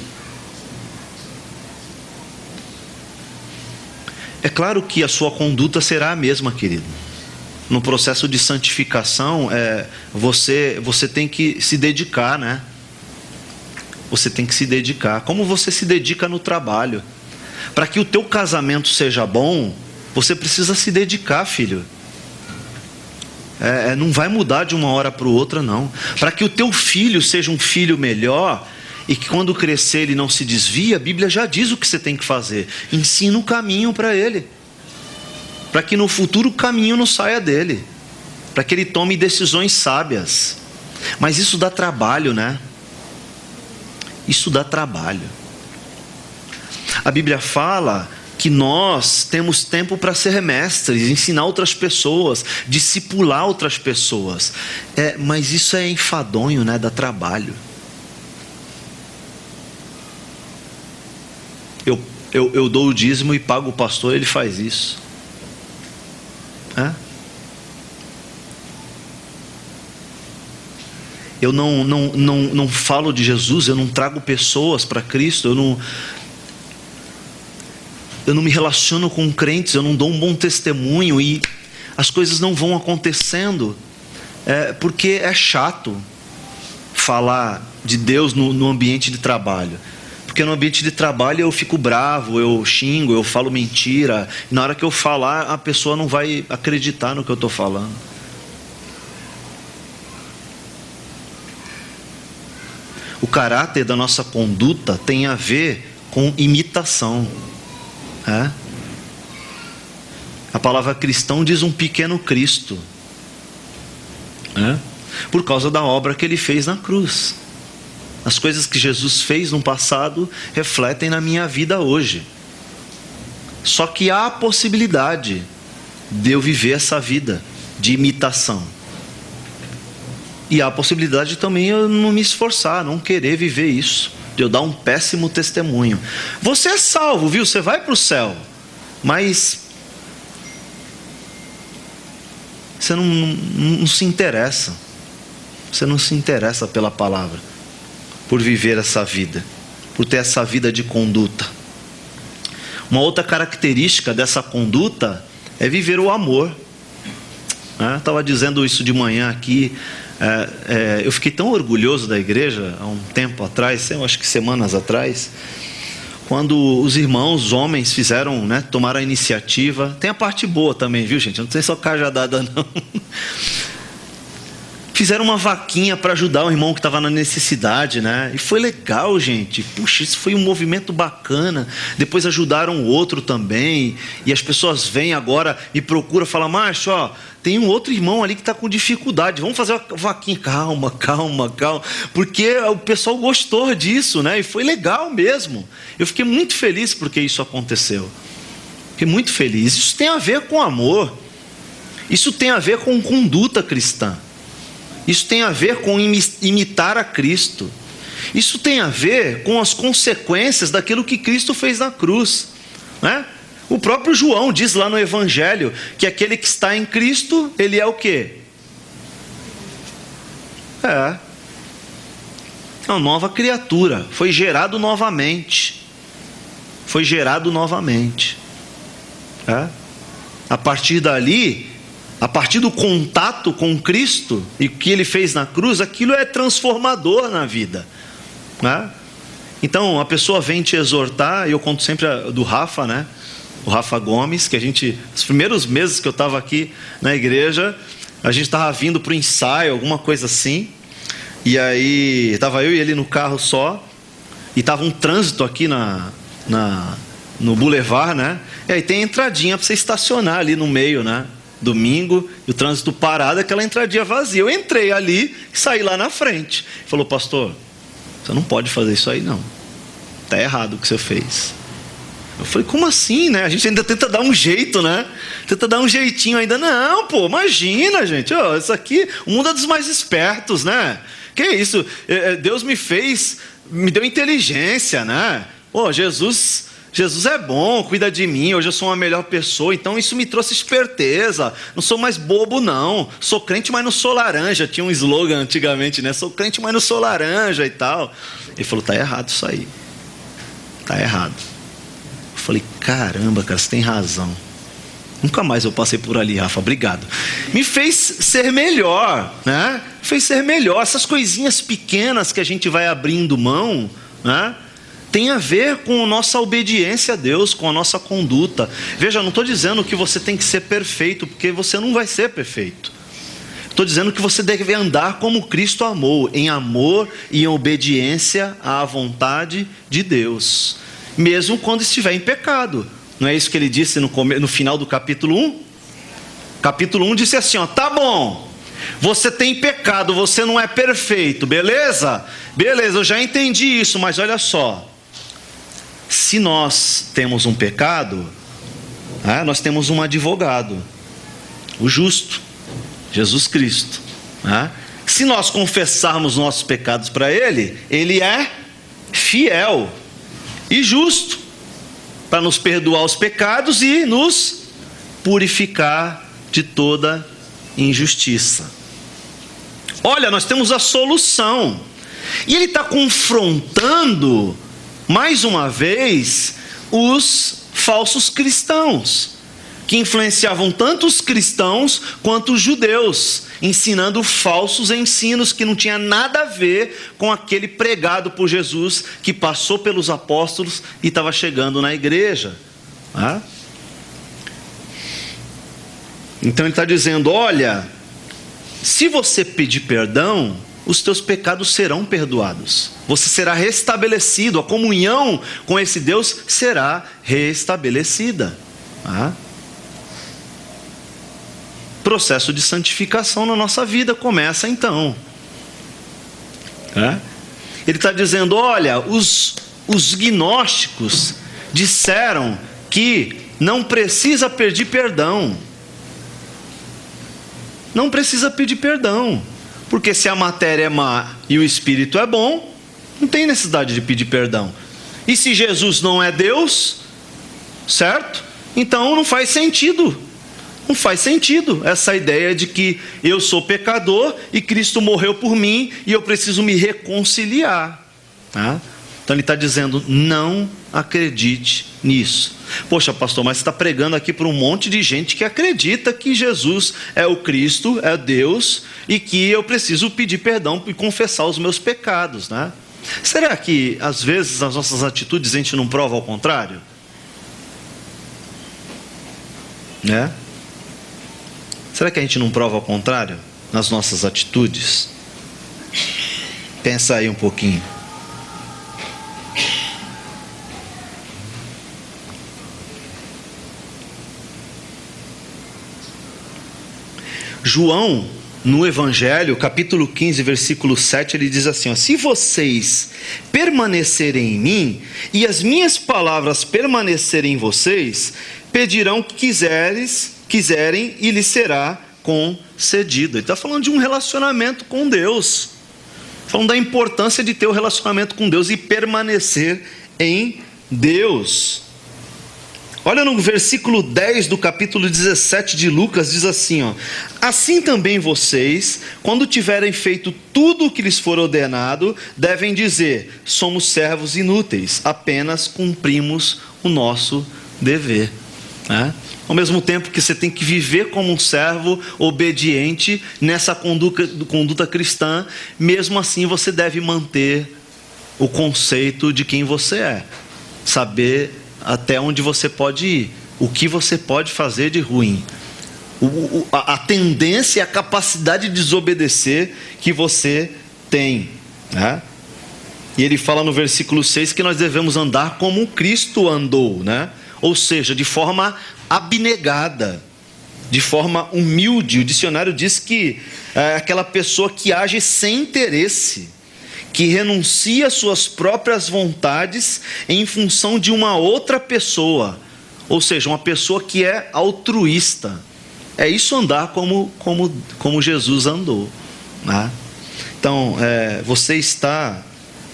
É claro que a sua conduta será a mesma, querido. No processo de santificação, você tem que se dedicar, né? Você tem que se dedicar, como você se dedica no trabalho. Para que o teu casamento seja bom, você precisa se dedicar, filho. Não vai mudar de uma hora para outra, não. Para que o teu filho seja um filho melhor, e que quando crescer ele não se desvie, a Bíblia já diz o que você tem que fazer. Ensina o caminho para ele, para que no futuro o caminho não saia dele, para que ele tome decisões sábias. Mas isso dá trabalho, né? Isso dá trabalho. A Bíblia fala que nós temos tempo para ser mestres, ensinar outras pessoas, discipular outras pessoas. Mas isso é enfadonho, né? Dá trabalho. Eu dou o dízimo e pago o pastor, ele faz isso. Eu não falo de Jesus, eu não trago pessoas para Cristo, eu não me relaciono com crentes, eu não dou um bom testemunho, e as coisas não vão acontecendo, porque é chato falar de Deus no ambiente de trabalho. Porque no ambiente de trabalho eu fico bravo, eu xingo, eu falo mentira, e na hora que eu falar, a pessoa não vai acreditar no que eu estou falando. O caráter da nossa conduta tem a ver com imitação. A palavra cristão diz um pequeno Cristo, por causa da obra que ele fez na cruz. As coisas que Jesus fez no passado refletem na minha vida hoje. Só que há a possibilidade de eu viver essa vida de imitação. E há a possibilidade também eu não me esforçar, não querer viver isso, de eu dar um péssimo testemunho. Você é salvo, viu? Você vai para o céu, mas você não se interessa. Você não se interessa pela palavra, por viver essa vida, por ter essa vida de conduta. Uma outra característica dessa conduta é viver o amor. Estava dizendo isso de manhã aqui. Eu fiquei tão orgulhoso da igreja há um tempo atrás, eu acho que semanas atrás, quando os irmãos, os homens, fizeram, tomaram a iniciativa. Tem a parte boa também, viu, gente? Não tem só cajadada, não. Fizeram uma vaquinha para ajudar o irmão que estava na necessidade, E foi legal, gente. Puxa, isso foi um movimento bacana. Depois ajudaram o outro também. E as pessoas vêm agora e procuram, falam: Márcio, tem um outro irmão ali que está com dificuldade. Vamos fazer uma vaquinha. Calma. Porque o pessoal gostou disso, E foi legal mesmo. Eu fiquei muito feliz porque isso aconteceu. Fiquei muito feliz. Isso tem a ver com amor. Isso tem a ver com conduta cristã. Isso tem a ver com imitar a Cristo. Isso tem a ver com as consequências daquilo que Cristo fez na cruz, O próprio João diz lá no Evangelho que aquele que está em Cristo, ele é o quê? É uma nova criatura, foi gerado novamente. A partir dali, a partir do contato com Cristo e o que ele fez na cruz, aquilo é transformador na vida, Então a pessoa vem te exortar, e eu conto sempre do Rafa, o Rafa Gomes, que os primeiros meses que eu estava aqui na igreja, a gente estava vindo para o ensaio, alguma coisa assim, e aí estava eu e ele no carro só, e estava um trânsito aqui no Boulevard, E aí tem a entradinha para você estacionar ali no meio, Domingo, e o trânsito parado, aquela entradinha vazia. Eu entrei ali e saí lá na frente. Ele falou: pastor, você não pode fazer isso aí não. Está errado o que você fez. Eu falei: como assim, A gente ainda tenta dar um jeito, Tenta dar um jeitinho ainda. Não, pô, imagina, gente. Isso aqui, o mundo é dos mais espertos, Que isso? Deus me fez, me deu inteligência, Jesus é bom, cuida de mim, hoje eu sou uma melhor pessoa, então isso me trouxe esperteza, não sou mais bobo não, sou crente, mas não sou laranja, tinha um slogan antigamente, sou crente, mas não sou laranja e tal. Ele falou: tá errado isso aí, tá errado. Eu falei: caramba, cara, você tem razão. Nunca mais eu passei por ali, Rafa, obrigado. Me fez ser melhor, Fez ser melhor, essas coisinhas pequenas que a gente vai abrindo mão, tem a ver com a nossa obediência a Deus, com a nossa conduta. Veja, eu não estou dizendo que você tem que ser perfeito, porque você não vai ser perfeito. Estou dizendo que você deve andar como Cristo amou, em amor e em obediência à vontade de Deus, mesmo quando estiver em pecado. Não é isso que ele disse no final do capítulo 1? Capítulo 1 disse assim: tá bom, você tem pecado, você não é perfeito, beleza? Beleza, eu já entendi isso, mas olha só. Se nós temos um pecado, nós temos um advogado, o justo, Jesus Cristo. Se nós confessarmos nossos pecados para Ele, Ele é fiel e justo para nos perdoar os pecados e nos purificar de toda injustiça. Olha, nós temos a solução. E ele está confrontando, mais uma vez, os falsos cristãos, que influenciavam tanto os cristãos quanto os judeus, ensinando falsos ensinos que não tinha nada a ver com aquele pregado por Jesus, que passou pelos apóstolos e estava chegando na igreja. Então ele está dizendo: olha, se você pedir perdão, os teus pecados serão perdoados. Você será restabelecido, a comunhão com esse Deus será restabelecida. Processo de santificação na nossa vida começa então. Ele está dizendo, olha, os gnósticos disseram que não precisa pedir perdão. Não precisa pedir perdão. Porque se a matéria é má e o espírito é bom, não tem necessidade de pedir perdão. E se Jesus não é Deus, certo? Então não faz sentido. Não faz sentido essa ideia de que eu sou pecador e Cristo morreu por mim e eu preciso me reconciliar. Então ele está dizendo, não acredite nisso. Poxa, pastor, mas você está pregando aqui para um monte de gente que acredita que Jesus é o Cristo, é Deus, e que eu preciso pedir perdão e confessar os meus pecados, né? Será que às vezes nas nossas atitudes a gente não prova ao contrário? Né? Será que a gente não prova ao contrário nas nossas atitudes? Pensa aí um pouquinho. João, no Evangelho, capítulo 15, versículo 7, ele diz assim, se vocês permanecerem em mim, e as minhas palavras permanecerem em vocês, pedirão o que quiserem e lhes será concedido. Ele está falando de um relacionamento com Deus, falando da importância de ter o relacionamento com Deus e permanecer em Deus. Olha no versículo 10 do capítulo 17 de Lucas, diz assim, assim também vocês, quando tiverem feito tudo o que lhes for ordenado, devem dizer, somos servos inúteis, apenas cumprimos o nosso dever. Ao mesmo tempo que você tem que viver como um servo obediente nessa conduta cristã, mesmo assim você deve manter o conceito de quem você é, saber até onde você pode ir, o que você pode fazer de ruim, a tendência e a capacidade de desobedecer que você tem, né? E ele fala no versículo 6 que nós devemos andar como Cristo andou, né? Ou seja, de forma abnegada, de forma humilde. O dicionário diz que é aquela pessoa que age sem interesse, que renuncia às suas próprias vontades em função de uma outra pessoa, ou seja, uma pessoa que é altruísta. É isso andar como Jesus andou, né? Então, você está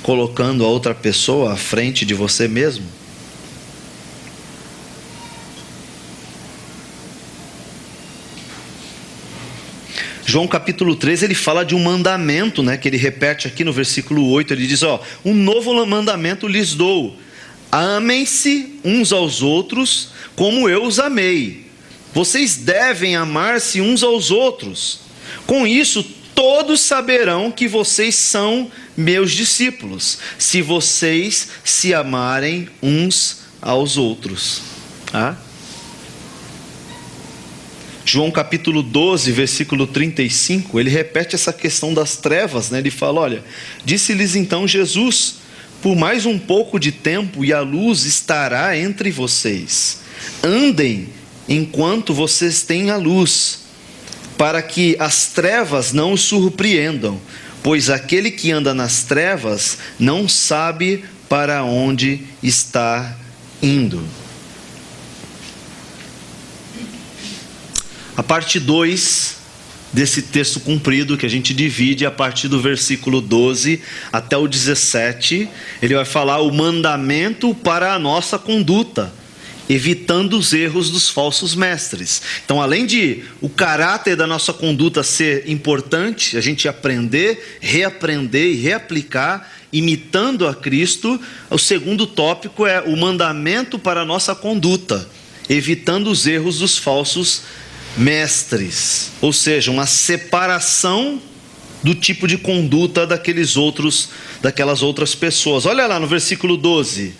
colocando a outra pessoa à frente de você mesmo? João capítulo 13, ele fala de um mandamento, né, que ele repete aqui no versículo 8, ele diz, um novo mandamento lhes dou, amem-se uns aos outros como eu os amei, vocês devem amar-se uns aos outros, com isso todos saberão que vocês são meus discípulos, se vocês se amarem uns aos outros. João capítulo 12, versículo 35, ele repete essa questão das trevas, né? Ele fala, olha, disse-lhes então Jesus, por mais um pouco de tempo e a luz estará entre vocês, andem enquanto vocês têm a luz, para que as trevas não os surpreendam, pois aquele que anda nas trevas não sabe para onde está indo. A parte 2 desse texto cumprido, que a gente divide a partir do versículo 12 até o 17, ele vai falar o mandamento para a nossa conduta, evitando os erros dos falsos mestres. Então, além de o caráter da nossa conduta ser importante, a gente aprender, reaprender e reaplicar, imitando a Cristo, o segundo tópico é o mandamento para a nossa conduta, evitando os erros dos falsos mestres, ou seja, uma separação do tipo de conduta daquelas outras pessoas. Olha lá no versículo 12,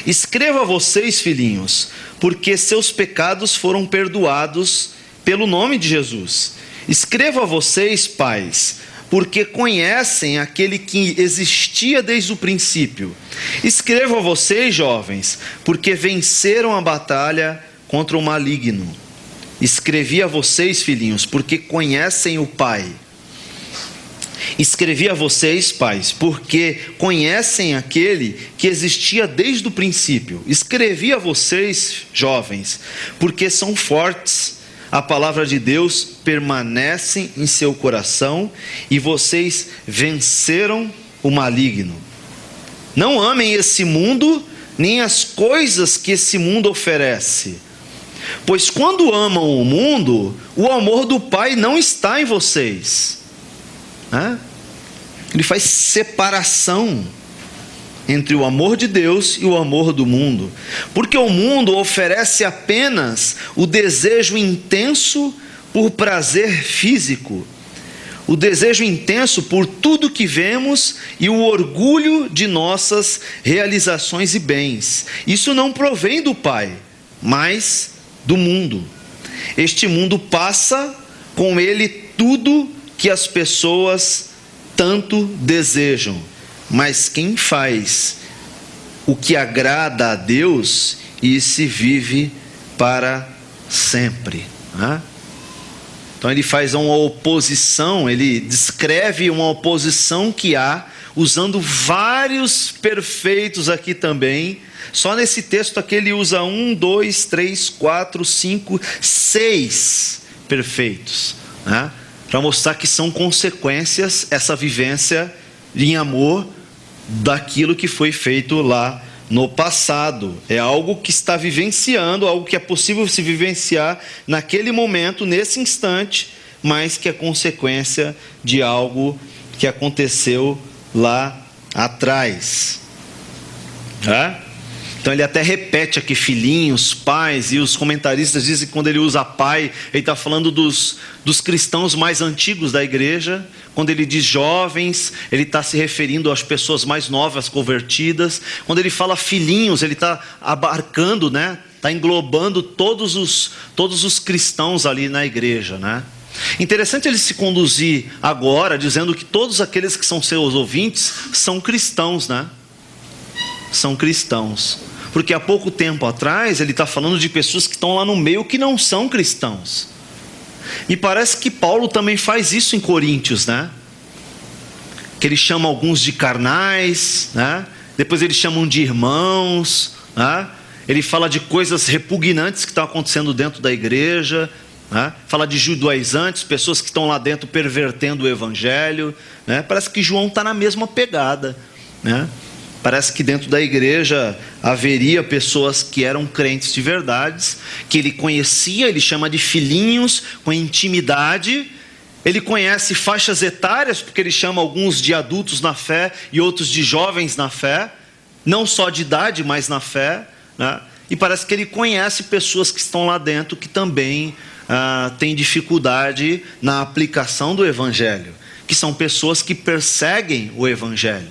escreva a vocês, filhinhos, porque seus pecados foram perdoados pelo nome de Jesus. Escreva a vocês, pais, porque conhecem aquele que existia desde o princípio. Escrevo a vocês, jovens, porque venceram a batalha contra o maligno. Escrevi a vocês, filhinhos, porque conhecem o Pai. Escrevi a vocês, pais, porque conhecem aquele que existia desde o princípio. Escrevi a vocês, jovens, porque são fortes. A palavra de Deus permanece em seu coração e vocês venceram o maligno. Não amem esse mundo, nem as coisas que esse mundo oferece. Pois quando amam o mundo, o amor do Pai não está em vocês. Ele faz separação entre o amor de Deus e o amor do mundo, porque o mundo oferece apenas o desejo intenso por prazer físico, o desejo intenso por tudo que vemos e o orgulho de nossas realizações e bens. Isso não provém do Pai, mas do mundo. Este mundo passa, com ele tudo que as pessoas tanto desejam, mas quem faz o que agrada a Deus, esse vive para sempre. Então ele faz uma oposição, ele descreve uma oposição que há, usando vários perfeitos aqui também. Só nesse texto aqui ele usa 1, 2, 3, 4, 5, 6 perfeitos, para mostrar que são consequências, essa vivência em amor, daquilo que foi feito lá no passado. É algo que está vivenciando, algo que é possível se vivenciar naquele momento, nesse instante, mas que é consequência de algo que aconteceu lá atrás. Então ele até repete aqui filhinhos, pais, e os comentaristas dizem que quando ele usa pai, ele está falando dos cristãos mais antigos da igreja. Quando ele diz jovens, ele está se referindo às pessoas mais novas, convertidas. Quando ele fala filhinhos, ele está abarcando, está englobando todos os cristãos ali na igreja, Interessante ele se conduzir agora, dizendo que todos aqueles que são seus ouvintes são cristãos, São cristãos. Porque há pouco tempo atrás ele está falando de pessoas que estão lá no meio que não são cristãos. E parece que Paulo também faz isso em Coríntios, Que ele chama alguns de carnais, Depois eles chamam de irmãos, Ele fala de coisas repugnantes que estão acontecendo dentro da igreja, Fala de judaizantes, pessoas que estão lá dentro pervertendo o evangelho, Parece que João está na mesma pegada, Parece que dentro da igreja haveria pessoas que eram crentes de verdades, que ele conhecia, ele chama de filhinhos, com intimidade. Ele conhece faixas etárias, porque ele chama alguns de adultos na fé e outros de jovens na fé, não só de idade, mas na fé. E parece que ele conhece pessoas que estão lá dentro que também têm dificuldade na aplicação do evangelho, que são pessoas que perseguem o evangelho,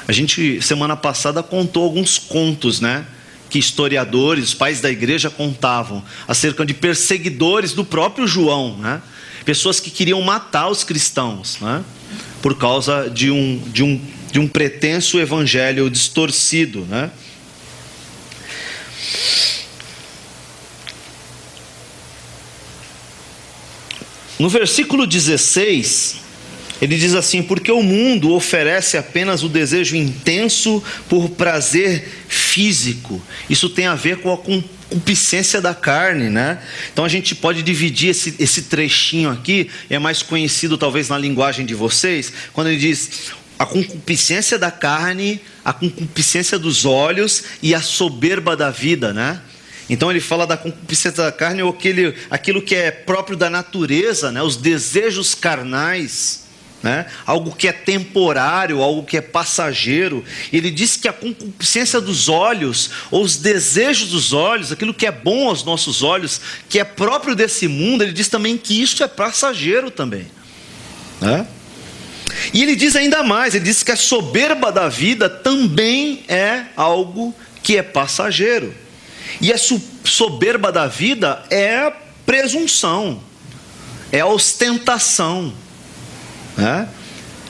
A gente, semana passada, contou alguns contos, que historiadores, pais da igreja contavam, acerca de perseguidores do próprio João, Pessoas que queriam matar os cristãos, por causa de um pretenso evangelho distorcido, No versículo 16... ele diz assim: porque o mundo oferece apenas o desejo intenso por prazer físico. Isso tem a ver com a concupiscência da carne, Então a gente pode dividir esse trechinho aqui, é mais conhecido talvez na linguagem de vocês, quando ele diz a concupiscência da carne, a concupiscência dos olhos e a soberba da vida, Então ele fala da concupiscência da carne, ou aquilo que é próprio da natureza, os desejos carnais, algo que é temporário, algo que é passageiro. Ele diz que a concupiscência dos olhos, ou os desejos dos olhos, aquilo que é bom aos nossos olhos, que é próprio desse mundo, ele diz também que isso é passageiro também, E ele diz ainda mais, ele diz que a soberba da vida também é algo que é passageiro. E a soberba da vida é a presunção, é a ostentação, né?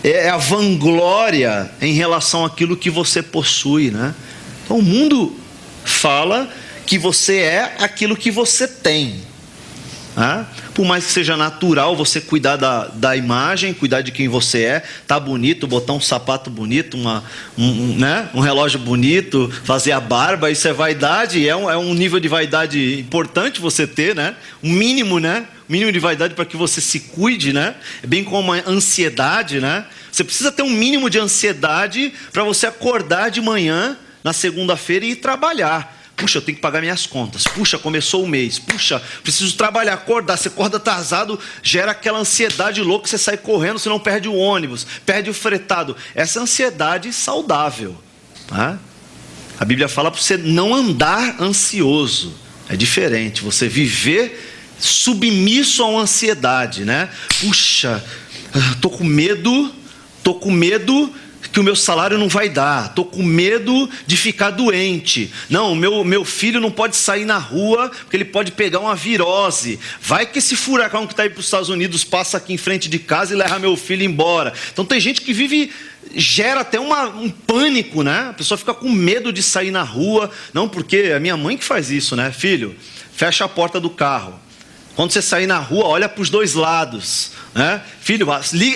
É a vanglória em relação àquilo que você possui, né? Então o mundo fala que você é aquilo que você tem, né? Por mais que seja natural você cuidar da imagem, cuidar de quem você é, tá bonito, botar um sapato bonito, né? Um relógio bonito, fazer a barba, isso é vaidade, é um nível de vaidade importante você ter, né? Um mínimo, né? Mínimo de vaidade para que você se cuide, né? Bem como a ansiedade, né? Você precisa ter um mínimo de ansiedade para você acordar de manhã na segunda-feira e ir trabalhar. Puxa, eu tenho que pagar minhas contas. Puxa, começou o mês. Puxa, preciso trabalhar, acordar. Você acorda atrasado, gera aquela ansiedade louca, você sai correndo, você não perde o ônibus, perde o fretado. Essa ansiedade saudável, tá? A Bíblia fala para você não andar ansioso. É diferente, você viver submisso a uma ansiedade, né? Puxa, tô com medo que o meu salário não vai dar, estou com medo de ficar doente, não, meu filho não pode sair na rua, porque ele pode pegar uma virose, vai que esse furacão que está aí para os Estados Unidos passa aqui em frente de casa e leva meu filho embora. Então tem gente que vive, gera até um pânico, né? A pessoa fica com medo de sair na rua, não, porque é a minha mãe que faz isso, né? Filho, fecha a porta do carro. Quando você sair na rua, olha para os dois lados, né? Filho,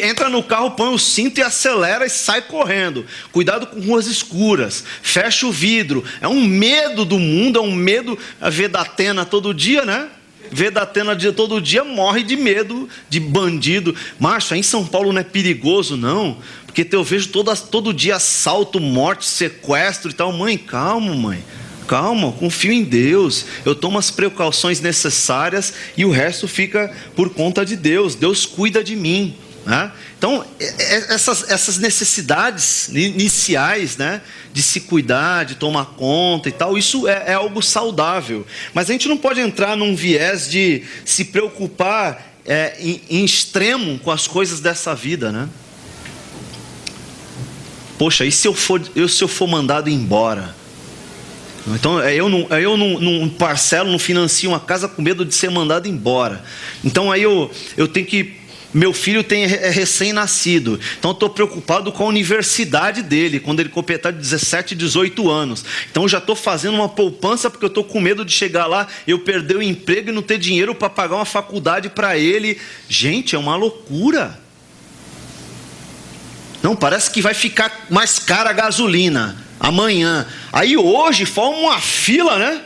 entra no carro, põe o cinto e acelera e sai correndo. Cuidado com ruas escuras, fecha o vidro. É um medo do mundo, é um medo. A vê da Atena todo dia, né? Vê da Atena todo dia, morre de medo de bandido. Macho, aí em São Paulo não é perigoso, não. Porque eu vejo todo dia assalto, morte, sequestro e tal. Mãe, calma, mãe. Calma, confio em Deus, eu tomo as precauções necessárias e o resto fica por conta de Deus. Deus cuida de mim, né? Então essas necessidades iniciais, né, de se cuidar, de tomar conta e tal, isso é algo saudável. Mas a gente não pode entrar num viés de se preocupar em extremo com as coisas dessa vida, né? Poxa, e se eu for mandado embora? Então eu não parcelo, não financio uma casa com medo de ser mandado embora. Então aí eu tenho que, meu filho é recém-nascido, então eu estou preocupado com a universidade dele, quando ele completar de 17, 18 anos. Então eu já estou fazendo uma poupança, porque eu estou com medo de chegar lá, eu perder o emprego e não ter dinheiro para pagar uma faculdade para ele. Gente, é uma loucura. Não, parece que vai ficar mais cara a gasolina amanhã. Aí hoje forma uma fila, né?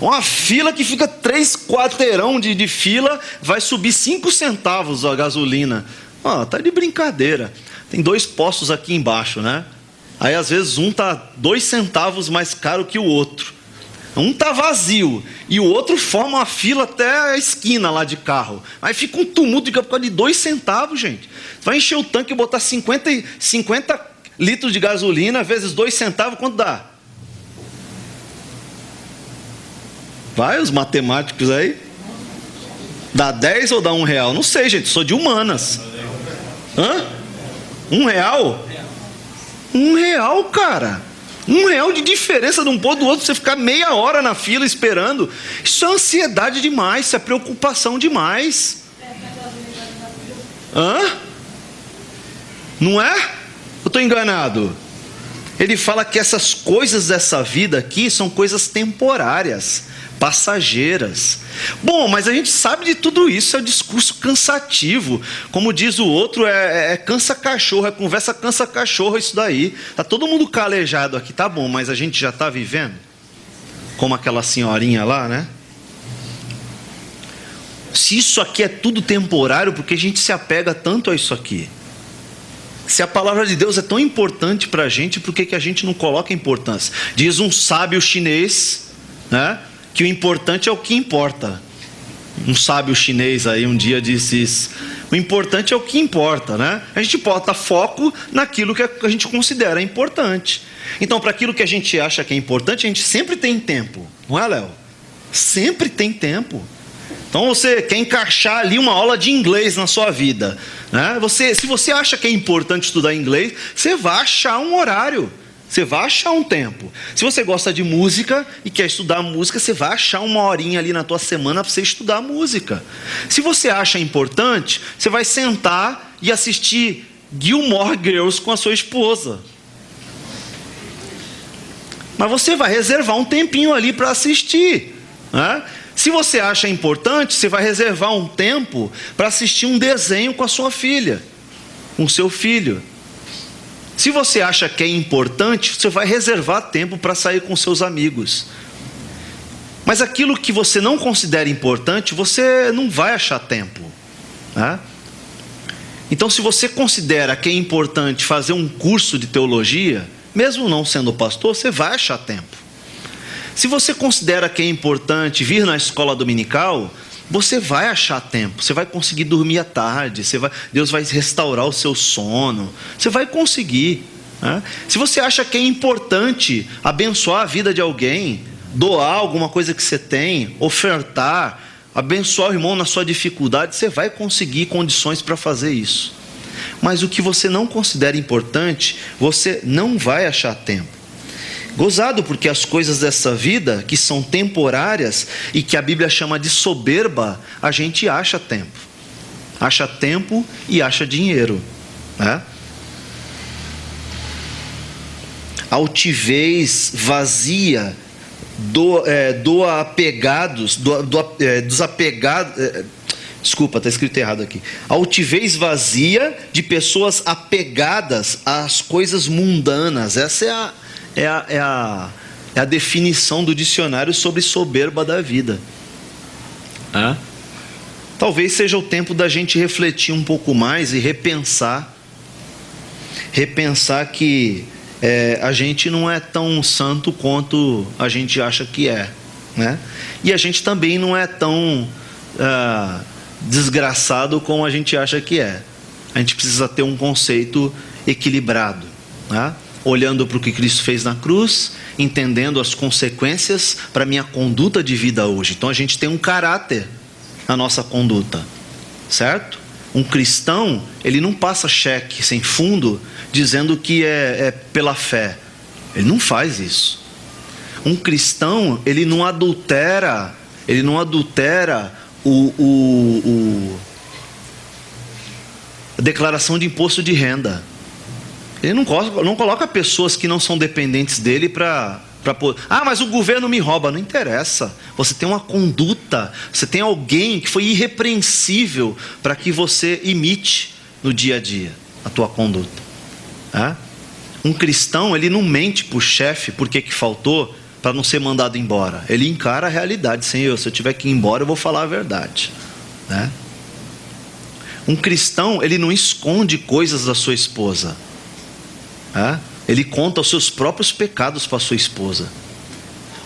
Uma fila que fica 3 quarteirão de fila, vai subir 5 centavos a gasolina. Tá de brincadeira. Tem 2 postos aqui embaixo, né? Aí às vezes um tá 2 centavos mais caro que o outro. Um tá vazio e o outro forma uma fila até a esquina lá de carro. Aí fica um tumulto por causa de 2 centavos, gente. Vai encher o tanque e botar 50 litros de gasolina, vezes 2 centavos, quanto dá? Vai, os matemáticos aí. Dá 10 ou dá R$1? Não sei, gente, sou de humanas. Hã? R$1? R$1, cara. R$1 de diferença de um ponto do outro, você ficar meia hora na fila esperando. Isso é ansiedade demais, isso é preocupação demais. Hã? Não é? Eu estou enganado? Ele fala que essas coisas dessa vida aqui são coisas temporárias, passageiras. Bom, mas a gente sabe de tudo isso, é um discurso cansativo. Como diz o outro, cansa-cachorro, é conversa cansa-cachorro isso daí. Está todo mundo calejado aqui, tá bom, mas a gente já está vivendo? Como aquela senhorinha lá, né? Se isso aqui é tudo temporário, por que a gente se apega tanto a isso aqui? Se a palavra de Deus é tão importante para a gente, por que a gente não coloca importância? Diz um sábio chinês, né, que o importante é o que importa. Um sábio chinês aí um dia disse isso. O importante é o que importa, né? A gente bota foco naquilo que a gente considera importante. Então, para aquilo que a gente acha que é importante, a gente sempre tem tempo. Não é, Léo? Sempre tem tempo. Então você quer encaixar ali uma aula de inglês na sua vida, né? Se você acha que é importante estudar inglês, você vai achar um horário, você vai achar um tempo. Se você gosta de música e quer estudar música, você vai achar uma horinha ali na tua semana para você estudar música. Se você acha importante, você vai sentar e assistir Gilmore Girls com a sua esposa. Mas você vai reservar um tempinho ali para assistir, né? Se você acha importante, você vai reservar um tempo para assistir um desenho com a sua filha, com o seu filho. Se você acha que é importante, você vai reservar tempo para sair com seus amigos. Mas aquilo que você não considera importante, você não vai achar tempo, né? Então, se você considera que é importante fazer um curso de teologia, mesmo não sendo pastor, você vai achar tempo. Se você considera que é importante vir na escola dominical, você vai achar tempo, você vai conseguir dormir à tarde, Deus vai restaurar o seu sono, você vai conseguir, né? Se você acha que é importante abençoar a vida de alguém, doar alguma coisa que você tem, ofertar, abençoar o irmão na sua dificuldade, você vai conseguir condições para fazer isso. Mas o que você não considera importante, você não vai achar tempo. Gozado, porque as coisas dessa vida, que são temporárias e que a Bíblia chama de soberba, a gente acha tempo. Acha tempo e acha dinheiro, né? Altivez vazia dos apegados. Desculpa, está escrito errado aqui. Altivez vazia de pessoas apegadas às coisas mundanas. Essa é a definição do dicionário sobre soberba da vida. Talvez seja o tempo da gente refletir um pouco mais e repensar que a gente não é tão santo quanto a gente acha que é, né? E a gente também não é tão desgraçado como a gente acha que é. A gente precisa ter um conceito equilibrado, né? Olhando para o que Cristo fez na cruz, entendendo as consequências para a minha conduta de vida hoje. Então a gente tem um caráter na nossa conduta, certo? Um cristão, ele não passa cheque sem fundo dizendo que é pela fé. Ele não faz isso. Um cristão, ele não adultera a declaração de imposto de renda. Ele não coloca pessoas que não são dependentes dele para poder... mas o governo me rouba. Não interessa. Você tem uma conduta, você tem alguém que foi irrepreensível para que você imite no dia a dia a tua conduta. Um cristão, ele não mente para o chefe porque que faltou para não ser mandado embora. Ele encara a realidade. Senhor, se eu tiver que ir embora, eu vou falar a verdade, né? Um cristão, ele não esconde coisas da sua esposa. Ele conta os seus próprios pecados para a sua esposa.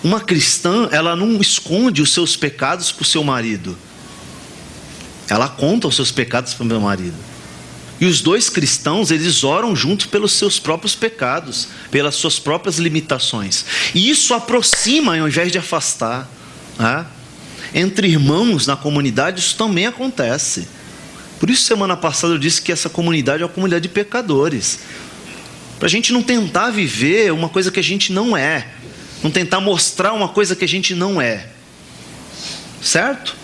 Uma cristã, ela não esconde os seus pecados para o seu marido. Ela conta os seus pecados para o meu marido. E os dois cristãos, eles oram juntos pelos seus próprios pecados, pelas suas próprias limitações. E isso aproxima ao invés de afastar. Entre irmãos na comunidade, isso também acontece. Por isso, semana passada eu disse que essa comunidade é uma comunidade de pecadores. Para a gente não tentar viver uma coisa que a gente não é. Não tentar mostrar uma coisa que a gente não é. Certo?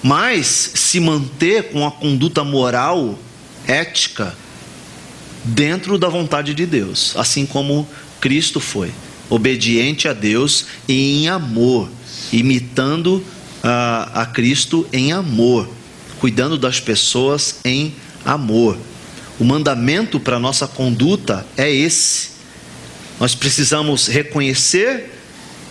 Mas se manter com a conduta moral, ética, dentro da vontade de Deus. Assim como Cristo foi. Obediente a Deus e em amor. Imitando a Cristo em amor. Cuidando das pessoas em amor. O mandamento para a nossa conduta é esse. Nós precisamos reconhecer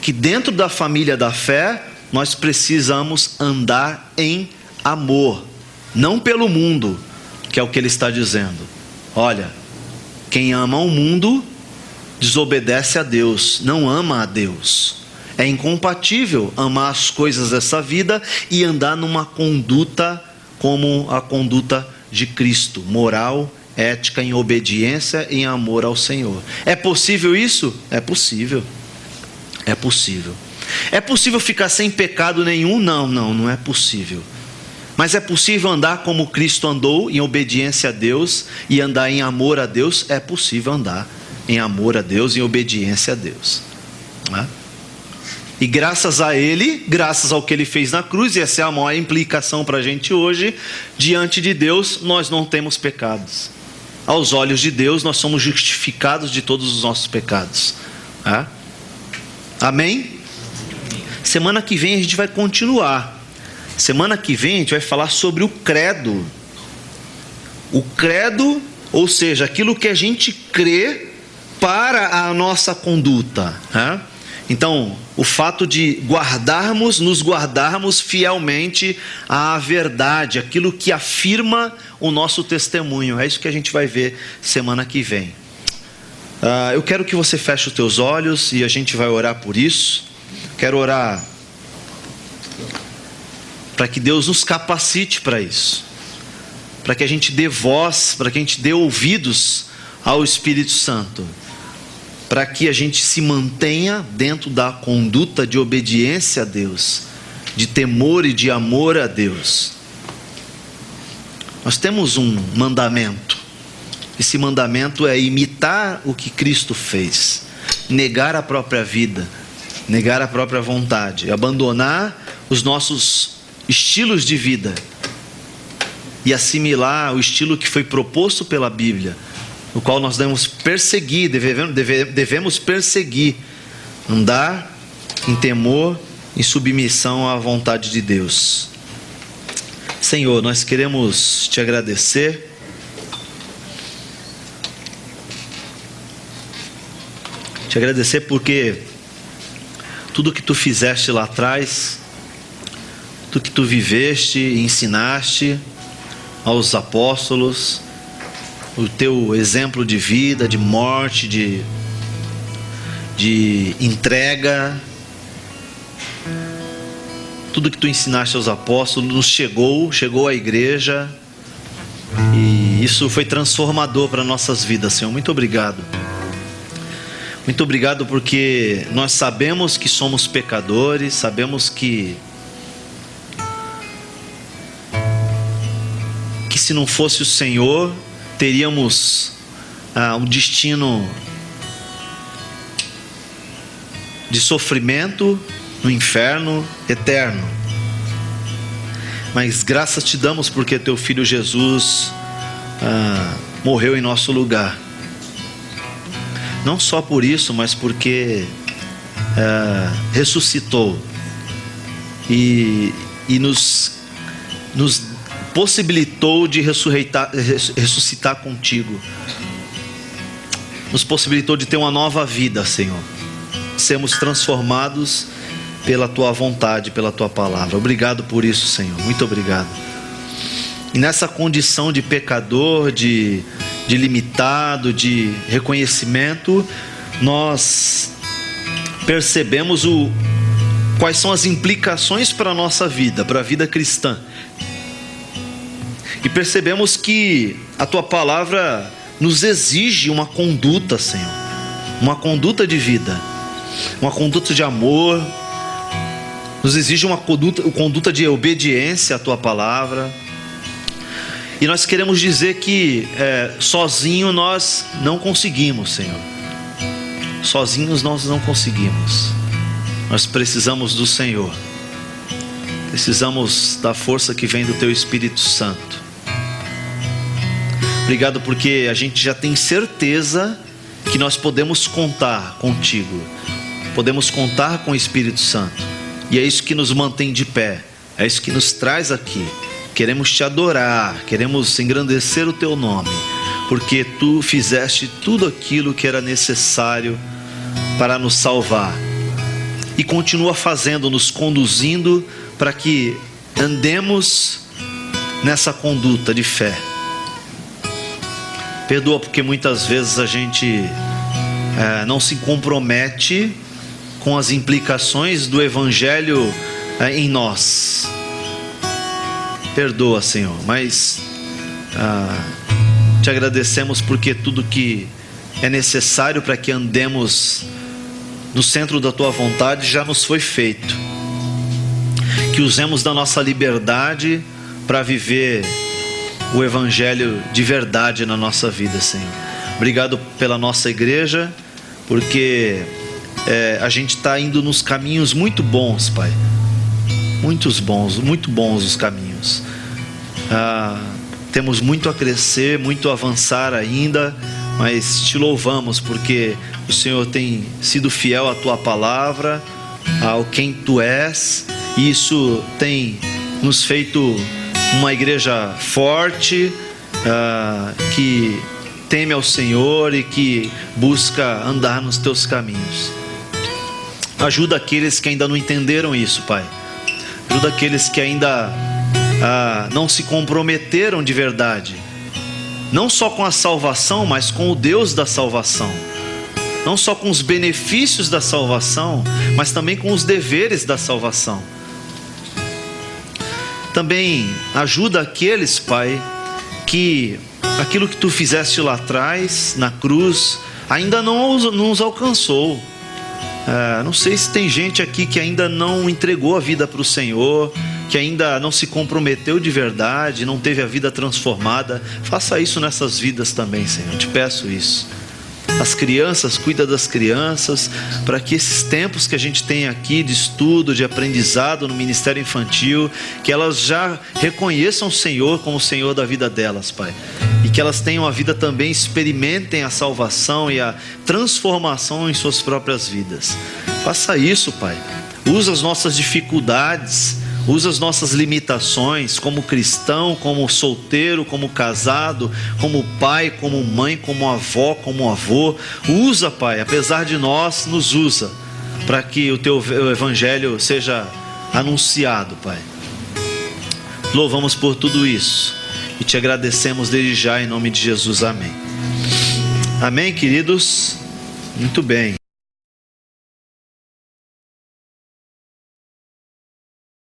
que dentro da família da fé, nós precisamos andar em amor. Não pelo mundo, que é o que ele está dizendo. Olha, quem ama o mundo, desobedece a Deus, não ama a Deus. É incompatível amar as coisas dessa vida e andar numa conduta como a conduta de Cristo, moral, ética, em obediência, em amor ao Senhor. É possível isso? É possível. É possível. É possível ficar sem pecado nenhum? Não é possível. Mas é possível andar como Cristo andou, em obediência a Deus, e andar em amor a Deus? É possível andar em amor a Deus, em obediência a Deus. E graças a Ele, graças ao que Ele fez na cruz, e essa é a maior implicação para a gente hoje, diante de Deus nós não temos pecados. Aos olhos de Deus nós somos justificados de todos os nossos pecados. Amém? Semana que vem a gente vai continuar. Semana que vem a gente vai falar sobre o credo. O credo, ou seja, aquilo que a gente crê para a nossa conduta. Então, o fato de nos guardarmos fielmente à verdade, aquilo que afirma o nosso testemunho. É isso que a gente vai ver semana que vem. Eu quero que você feche os teus olhos e a gente vai orar por isso. Quero orar para que Deus nos capacite para isso, para que a gente dê voz, para que a gente dê ouvidos ao Espírito Santo, para que a gente se mantenha dentro da conduta de obediência a Deus, de temor e de amor a Deus. Nós temos um mandamento. Esse mandamento é imitar o que Cristo fez, negar a própria vida, negar a própria vontade, abandonar os nossos estilos de vida e assimilar o estilo que foi proposto pela Bíblia, o qual nós devemos perseguir, devemos perseguir, andar em temor, em submissão à vontade de Deus. Senhor, nós queremos te agradecer porque tudo que tu fizeste lá atrás, tudo que tu viveste e ensinaste aos apóstolos, o teu exemplo de vida, de morte, de entrega, tudo que tu ensinaste aos apóstolos nos chegou à igreja, e isso foi transformador para nossas vidas, Senhor. Muito obrigado. Muito obrigado porque nós sabemos que somos pecadores, sabemos que se não fosse o Senhor, teríamos um destino de sofrimento no inferno eterno. Mas graças te damos porque teu Filho Jesus morreu em nosso lugar. Não só por isso, mas porque ressuscitou e nos possibilitou de ressuscitar contigo, nos possibilitou de ter uma nova vida, Senhor, sermos transformados pela tua vontade, pela tua palavra. Obrigado por isso, Senhor, muito obrigado. E nessa condição de pecador, de limitado, de reconhecimento, nós percebemos quais são as implicações para a nossa vida, para a vida cristã. E percebemos que a tua palavra nos exige uma conduta, Senhor, uma conduta de vida, uma conduta de amor, nos exige uma conduta de obediência à tua palavra. E nós queremos dizer que sozinho nós não conseguimos, Senhor. Sozinhos nós não conseguimos. Nós precisamos do Senhor. Precisamos da força que vem do teu Espírito Santo. Obrigado porque a gente já tem certeza que nós podemos contar contigo. Podemos contar com o Espírito Santo. E é isso que nos mantém de pé. É isso que nos traz aqui. Queremos te adorar, queremos engrandecer o teu nome, porque tu fizeste tudo aquilo que era necessário para nos salvar, e continua fazendo, nos conduzindo para que andemos nessa conduta de fé. Perdoa porque muitas vezes a gente não se compromete com as implicações do Evangelho em nós. Perdoa, Senhor, mas te agradecemos porque tudo que é necessário para que andemos no centro da tua vontade já nos foi feito. Que usemos da nossa liberdade para viver o Evangelho de verdade na nossa vida, Senhor. Obrigado pela nossa igreja, porque a gente está indo nos caminhos muito bons, Pai. Muito bons os caminhos. Temos muito a crescer, muito a avançar ainda, mas te louvamos porque o Senhor tem sido fiel à tua palavra, ao quem tu és, e isso tem nos feito uma igreja forte, que teme ao Senhor e que busca andar nos teus caminhos. Ajuda aqueles que ainda não entenderam isso, Pai. Ajuda aqueles que ainda não se comprometeram de verdade, não só com a salvação, mas com o Deus da salvação. Não só com os benefícios da salvação, mas também com os deveres da salvação. Também ajuda aqueles, Pai, que aquilo que tu fizeste lá atrás, na cruz, ainda não nos alcançou. Não sei se tem gente aqui que ainda não entregou a vida para o Senhor, que ainda não se comprometeu de verdade, não teve a vida transformada. Faça isso nessas vidas também, Senhor, eu te peço isso. As crianças, cuida das crianças, para que esses tempos que a gente tem aqui de estudo, de aprendizado no ministério infantil, que elas já reconheçam o Senhor como o Senhor da vida delas, Pai. E que elas tenham a vida também, experimentem a salvação e a transformação em suas próprias vidas. Faça isso, Pai. Usa as nossas dificuldades, usa as nossas limitações como cristão, como solteiro, como casado, como pai, como mãe, como avó, como avô. Usa, Pai, apesar de nós, nos usa, para que o teu evangelho seja anunciado, Pai. Louvamos por tudo isso e te agradecemos desde já em nome de Jesus, amém. Amém, queridos? Muito bem.